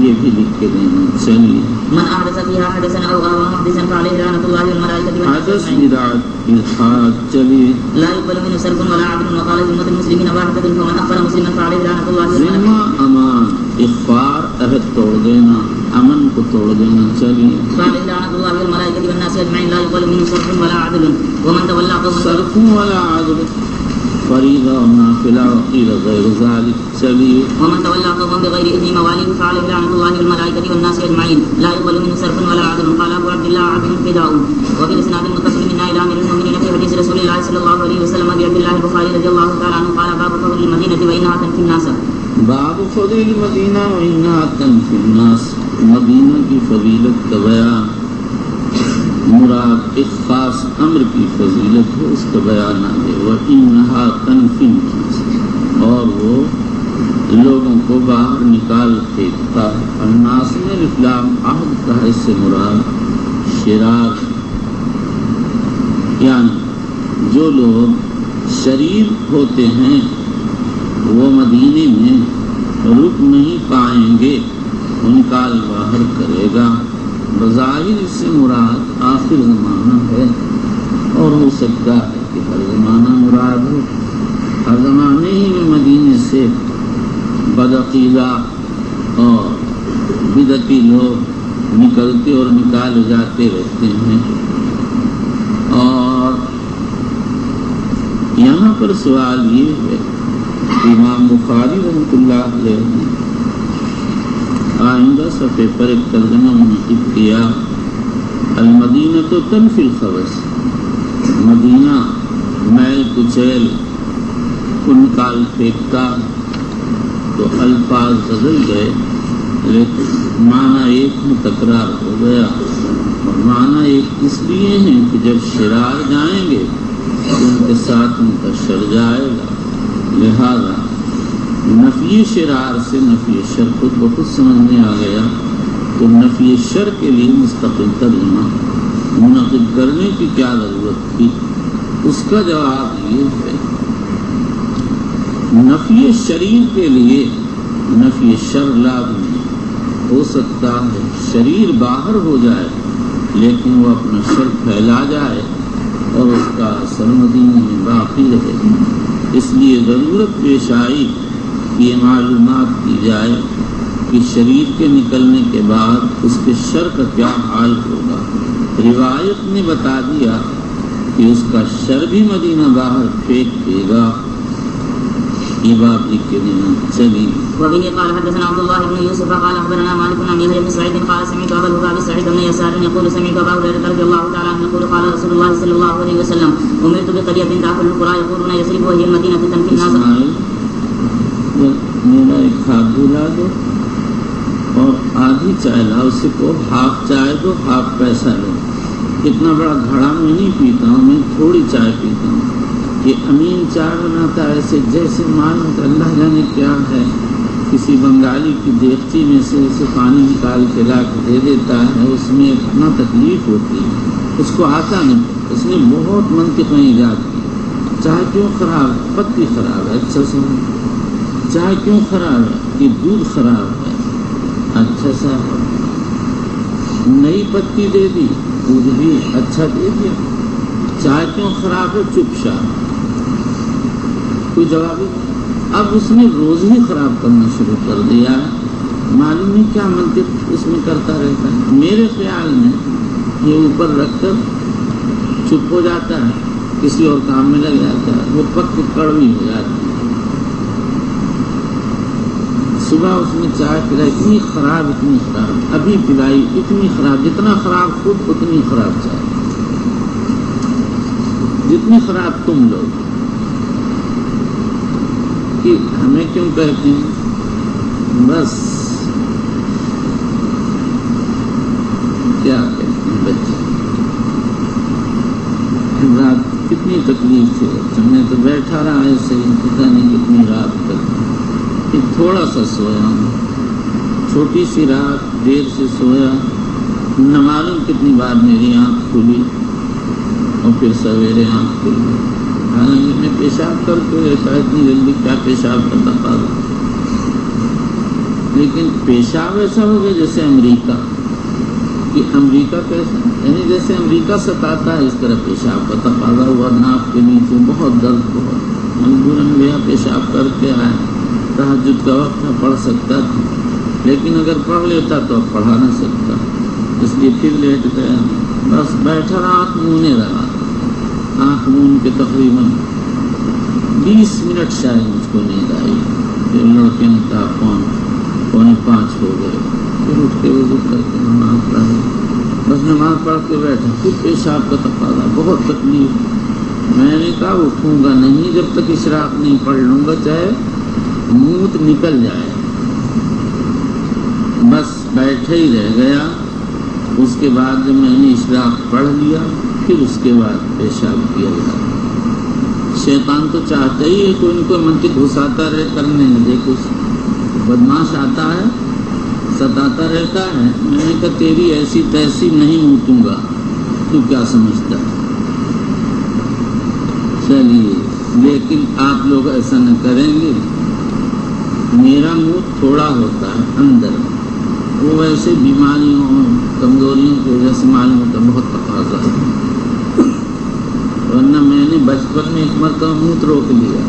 یہ بھی لکھ کے دینا چلیے۔ من احدث فيها حدثا او غاب محدثا فعليه لعنة الله والملائكة حدث بدعت الحاد چلیے۔ لا يقبل منه صرف ولا عدل، وقال ذمة المسلمين واحدة فمن اخبر مسلما فعليه لعنة الله والملائكة۔ ذمہ امان، اخبار عہد توڑ دینا، امن کو توڑ دینا چلیے۔ فعليه لعنة الله والملائكة والناس اجمعين، لا يقبل منه صرف ولا عدل، ومن تولى قوما صرف ولا عدل، فریضہ اور نافلہ وقیل غیر ذلك چلیے۔ ومن تولى قوما بغير اذن مواليه فعليه لعنة الله والملائكة والناس اجمعين، لا يقبل منه صرف ولا عدل، قال ابو عبد الله عبد الفداء وفي الاسناد المتصل منا الى امير المؤمنين في حديث رسول الله صلى الله عليه وسلم بعبد الله البخاري رضي الله تعالى عنه قال باب فضل المدينة وإنها تنفي الناس. باب فضل المدینہ وإنها تنفی الناس. مدینہ کی فضیلت کا بیان، مراد ایک خاص امر کی فضیلت ہے، اس کا بیان آگے. وإنها تنفی الناس، اور وہ لوگوں کو باہر نکال پھینکتا ہے. الناس میں اسلام عہد کا ہے، اس سے مراد شرار، یعنی جو لوگ شریر ہوتے ہیں وہ مدینے میں رک نہیں پائیں گے، نکال باہر کرے گا. بظاہر اس سے مراد آخر زمانہ ہے، اور ہو سکتا ہے کہ ہر زمانہ مراد ہو. ہر زمانے ہی میں مدینے سے بدعقیدہ اور بدعتی لوگ نکلتے اور نکالے جاتے رہتے ہیں. اور یہاں پر سوال یہ ہے، امام بخاری رحمۃ اللہ علیہ نے آئندہ صفحے پر ایک ترجمہ منعقد کیا، المدینہ تو تنفی الخبث، مدینہ میل کچیل کو نکال پھینکتا. تو الفاظ بدل گئے لیکن معنی ایک میں تکرار ہو گیا. اور معنی ایک اس لیے ہے کہ جب شرار جائیں گے تو ان کے ساتھ ان کا شر جائے گا. لہذا نفی شرار سے نفی شر خود بخود سمجھ میں آ گیا. تو نفی شر کے لیے مستقل ترجمہ منعقد کرنے کی کیا ضرورت تھی؟ اس کا جواب یہ ہے، نفی شریر کے لیے نفی شر لازم نہیں ہو سکتا ہے. شریر باہر ہو جائے لیکن وہ اپنا شر پھیلا جائے اور اس کا اثر مدینے میں باقی رہے. اس لیے ضرورت پیش آئی کہ یہ معلومات کی جائے کہ شریر کے نکلنے کے بعد اس کے شر کا کیا حال ہوگا. روایت نے بتا دیا کہ اس کا شر بھی مدینہ باہر پھینک دے گا. یہ بات لکھ کے دینا چلی. وبه قال حدثنا عبد الله بن يوسف قال اخبرنا مالك عن يحيى بن سعيد قال سمعت ابا الهباب سعيد بن يسار يقول سمعت ابا هريره رضي الله تعالى عنه يقول قال رسول الله صلى الله عليه وسلم امرت بقريه تاكل القرى يقولون يثرب وهي المدينه تنفي الناس. میرا ایک ہاتھ دھلا دو اور آدھی چائے لاؤ، اس کو ہاف چائے دو ہاف پیسہ لو. اتنا بڑا گھڑا میں نہیں پیتا ہوں، میں تھوڑی چائے پیتا ہوں. یہ امین چائے بناتا ہے ایسے جیسے معلوم اللہ جانے کیا ہے. کسی بنگالی کی دیگچی میں سے اسے پانی نکال کے لا کے دے دیتا ہے، اس میں اتنا تکلیف ہوتی ہے، اس کو آتا نہیں. اس نے بہت منطقیں ایجاد کی. چائے کیوں خراب ہے؟ پتی خراب ہے، اچھا سا. چائے کیوں خراب ہے؟ کہ دودھ خراب ہے، اچھا سا. نئی پتی دے دی، دودھ بھی اچھا دے دیا. چائے کیوں خراب ہے؟ چپ چاپ، کوئی جواب نہیں. اب اس نے روز ہی خراب کرنا شروع کر دیا. معلوم نہیں کیا منطق اس میں کرتا رہتا ہے. میرے خیال میں یہ اوپر رکھ کر چپ ہو جاتا ہے، کسی اور کام میں لگ جاتا ہے، وہ پک کڑوی ہو جاتی ہے. صبح اس نے چائے پلائی، اتنی خراب ابھی پلائی، اتنی خراب، جتنا خراب خود اتنی خراب چائے، جتنی خراب تم لوگ. کہ ہمیں کیوں کہتے ہیں بس کیا کہتے ہیں بچے. رات کتنی تکلیف تھی، میں تو بیٹھا رہا ایسے ہی، پتہ نہیں کتنی رات تک. تھوڑا سا سویا ہوں، چھوٹی سی رات، دیر سے سویا، نہ معلوم کتنی بار میری آنکھ کھلی اور پھر سویرے آنکھ کھلی. حالانکہ میں پیشاب کر کے اتنی جلدی کیا پیشاب کرتا پاگا. لیکن پیشاب ایسا ہو گیا جیسے امریکہ، کہ امریکہ کیسا، یعنی جیسے امریکہ ستاتا ہے اس طرح پیشاب کا تقاضا ہوا. ناک کے نیچے بہت درد، بہت مجبوراً گیا، پیشاب کر کے آیا. تہجد کا وقت میں پڑھ سکتا تھا، لیکن اگر پڑھ لیتا تو اب پڑھا نہ سکتا، اس لیے پھر لیٹ گیا. بس بیٹھا رہا، آنکھ مونے رہا. آنکھ مون کے تقریباً 20 منٹ شاید مجھ کو نیند آئی. پھر لڑکے نے کہا 4:45 ہو گئے. پھر اٹھ کے وضو کر کے نماز پڑھی. بس نماز پڑھ کے بیٹھا، پھر پیشاب کا تقاضا، بہت تکلیف. میں نے کہا اٹھوں گا نہیں جب تک اشراق نہیں پڑھ لوں گا، چاہے موت نکل جائے۔ بس بیٹھے ہی رہ گیا۔ اس کے بعد جب میں نے اشراق پڑھ لیا پھر اس کے بعد پیشاب کیا گیا۔ شیطان تو چاہتا ہی ہے کوئی نہ کوئی منطق گھساتا رہے، کرنے نہیں دے، کچھ بدماش آتا ہے ستاتا رہتا ہے۔ میں نے کہا تیری ایسی تیسی نہیں موتوں گا، تو کیا سمجھتا ہے؟ چلیے، لیکن آپ لوگ ایسا نہ کریں گے۔ میرا منہ تھوڑا ہوتا ہے اندر، وہ ویسے بیماریوں اور کمزوریوں کی وجہ سے معلوم ہوتا بہت تقاضا ہے، ورنہ میں نے بچپن میں ایک مرتبہ منہ روک لیا۔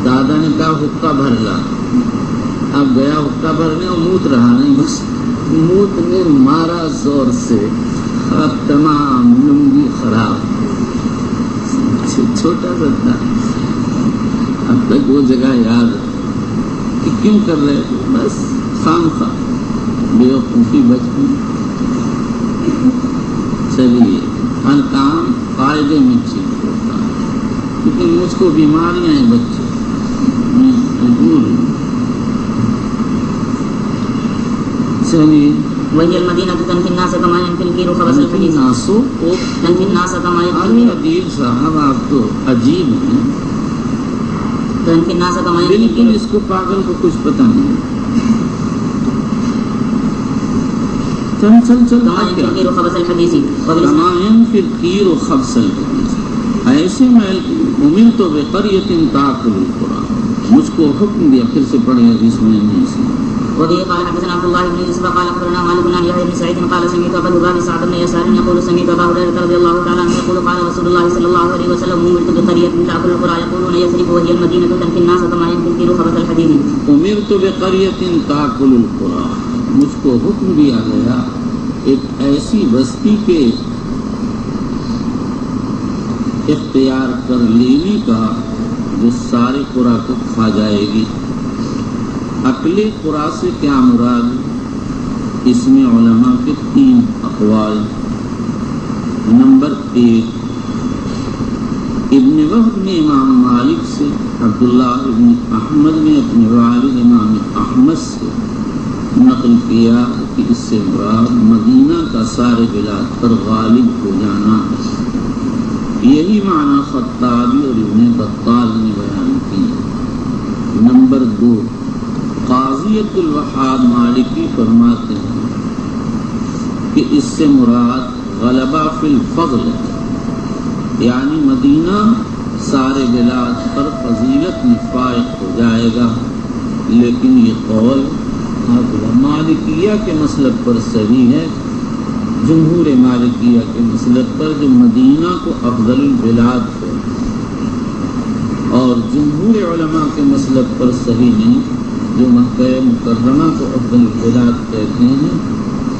دادا نے کہا حقہ بھر لا، اب گیا حقہ بھرنے اور موت رہا نہیں، بس موت نے مارا زور سے، اب تمام لنگی خراب، چھوٹا سا تھا، اب تک وہ جگہ یاد ہے کہ کیوں کر رہے تھے، بس خام خواہ بےوقوفی بچپن۔ چلیے، ہر کام فائدے میں ٹھیک ہوتا ہے، لیکن مجھ کو بیماریاں ہیں بچے، میں مجبور ہوں۔ چلیے، وهي المدينة تنفي الناس كما ينفي الكير خبث الحديث تنفي الناس كما ينفي عجیب صاحب، آپ تو عجیب ہیں، تنفي الناس كما ينفي بالکل الكير اس کو پاگل کو کچھ پتہ نہیں۔ چل كما ينفي الكير خبث الحديث كما ينفي الكير خبث الحديث، ایسے میں امرت بقرية تأكل القرى، مجھ کو حکم دیا، پھر سے پڑھے حدیث میں نہیں سنا۔ وبه قال حدثنا عبد الله بن يوسف قال اخبرنا مالك بن يحيى بن سعيد قال سمعت ابا الهباب سعد بن يسار يقول سمعت ابا هريره رضي الله تعالى عنه يقول قال رسول الله صلى الله عليه وسلم امرت بقريه تاكل القرى يقولون يثرب وهي المدينه تنفي الناس كما ينفي الكير خبث الحديد۔ امرت بقرية تاكل القرى، مجھ کو حکم دیا گیا ایک ایسی بستی کے اختیار کر لینے کا جو سارے قرى کو کھا جائے گی۔ اکل قرآ سے کیا مراد؟ اس میں علماء کے 3 اقوال۔ نمبر 1، ابن وہب نے امام مالک سے، عبداللہ ابن احمد نے اپنے والد امام احمد سے نقل کیا کہ اس سے مراد مدینہ کا سارے بلاد پر غالب ہو جانا ہے۔ یہی معنی خطابی اور ابن بطال نے بیان کی۔ نمبر 2، قاضیۃ الوحاد مالکی فرماتے ہیں کہ اس سے مراد غلبہ فی الفضل ہے، یعنی مدینہ سارے بلاد پر فضیلت میں فائق ہو جائے گا۔ لیکن یہ قول مالکیہ کے مسلک پر صحیح ہے، جمہور مالکیہ کے مسلک پر جو مدینہ کو افضل البلاد ہے، اور جمہور علماء کے مسلک پر صحیح نہیں، جو مکہ مکرمہ کو افضل البلاد کہتے ہیں۔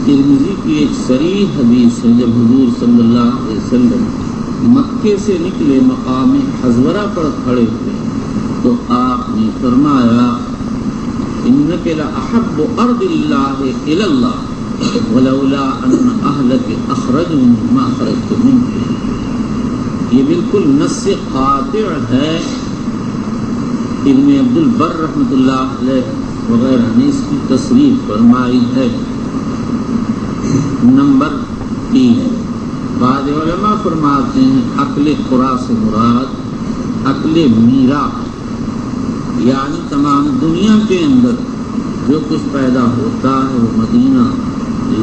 ترمذی کی ایک صریح حدیث ہے، جب حضور صلی اللہ علیہ وسلم مکے سے نکلے مقام حضورہ پر کھڑے ہوئے تو آپ نے فرمایا انک لاحب ارض اللہ الی اللہ ولولا ان اہلک اخرجوا ما خرجت منہ۔ یہ بالکل نص قاطع ہے، ابن عبد البر رحمۃ اللہ علیہ وغیرہ نے اس کی تصریح فرمائی ہے۔ نمبر 3، بعض علماء فرماتے ہیں اکل قرآ سے مراد اکل میراث، یعنی تمام دنیا کے اندر جو کچھ پیدا ہوتا ہے وہ مدینہ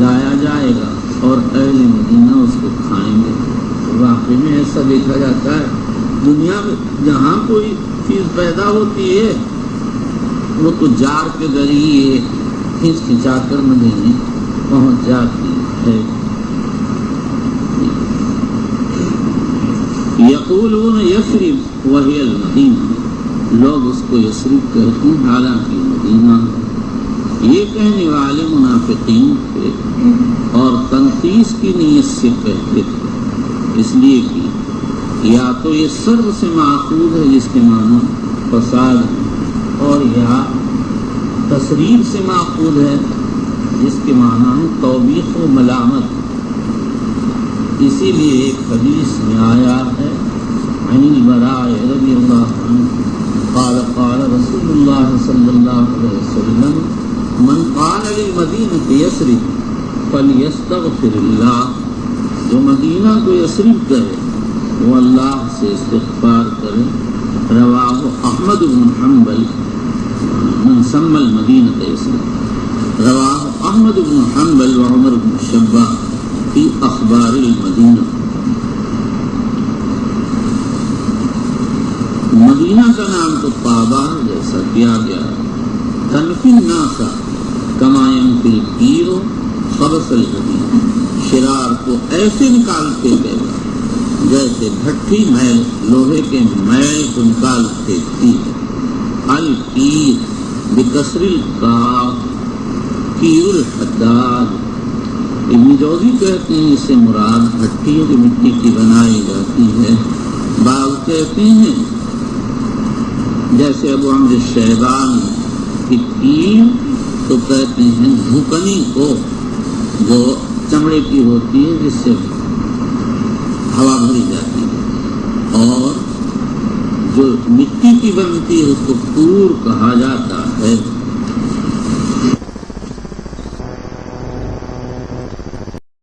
لایا جائے گا اور اہل مدینہ اس کو کھائیں گے۔ واقعی میں ایسا دیکھا جاتا ہے، دنیا میں جہاں کوئی چیز پیدا ہوتی ہے وہ تو جار کے ذریعے کھینچ کھنچا کر مدینے پہنچ جاتی ہے۔ یقولون یثرب وہی المدینہ، لوگ اس کو یثرب کہتے ہیں حالانکہ مدینہ۔ یہ کہنے والے منافقین تھے اور تنقیص کی نیت سے کہتے تھے، اس لیے کہ یا تو یہ سرب سے ماخوذ ہے جس کے معنی فساد ہے، اور یا تصریف سے ماخوذ ہے جس کے معنی ہے توبیخ و ملامت۔ اسی لیے ایک حدیث میں آیا ہے عن البراء رضی اللہ عنہ قال قال رسول اللہ صلی اللہ علیہ وسلم من قال للمدینہ یثرب فلیستغفر اللہ، جو مدینہ کو یثرب کرے وہ اللہ سے استغفار کرے. رواہ احمد بن حنبل من سمى المدینہ یثرب، رواہ احمد بن حنبل وعمر بن شبہ فی اخبار المدینہ. مدینہ کا نام تو طابہ جیسا کیا گیا، تنفی الناس کما ينفی الکیر خبث الحدید، شرار کو ایسے نکالتے گئے جیسے بھٹی میل لوہے کے میل کو نکال پھینکتی ہے. الکیر بکسر الکاف، کیر الحداد. ابن جوزی کہتے ہیں اس سے مراد بھٹی جو مٹی کی بنائی جاتی ہے. بعض کہتے ہیں جیسے ابو عمرو شیبان کی کیر تو کہتے ہیں بھوکنی کو جو چمڑے کی ہوتی ہے جس سے ہوا بھری جاتی ہے، اور جو مٹی کی بنتی ہے اس کو کور کہا جاتا ہے.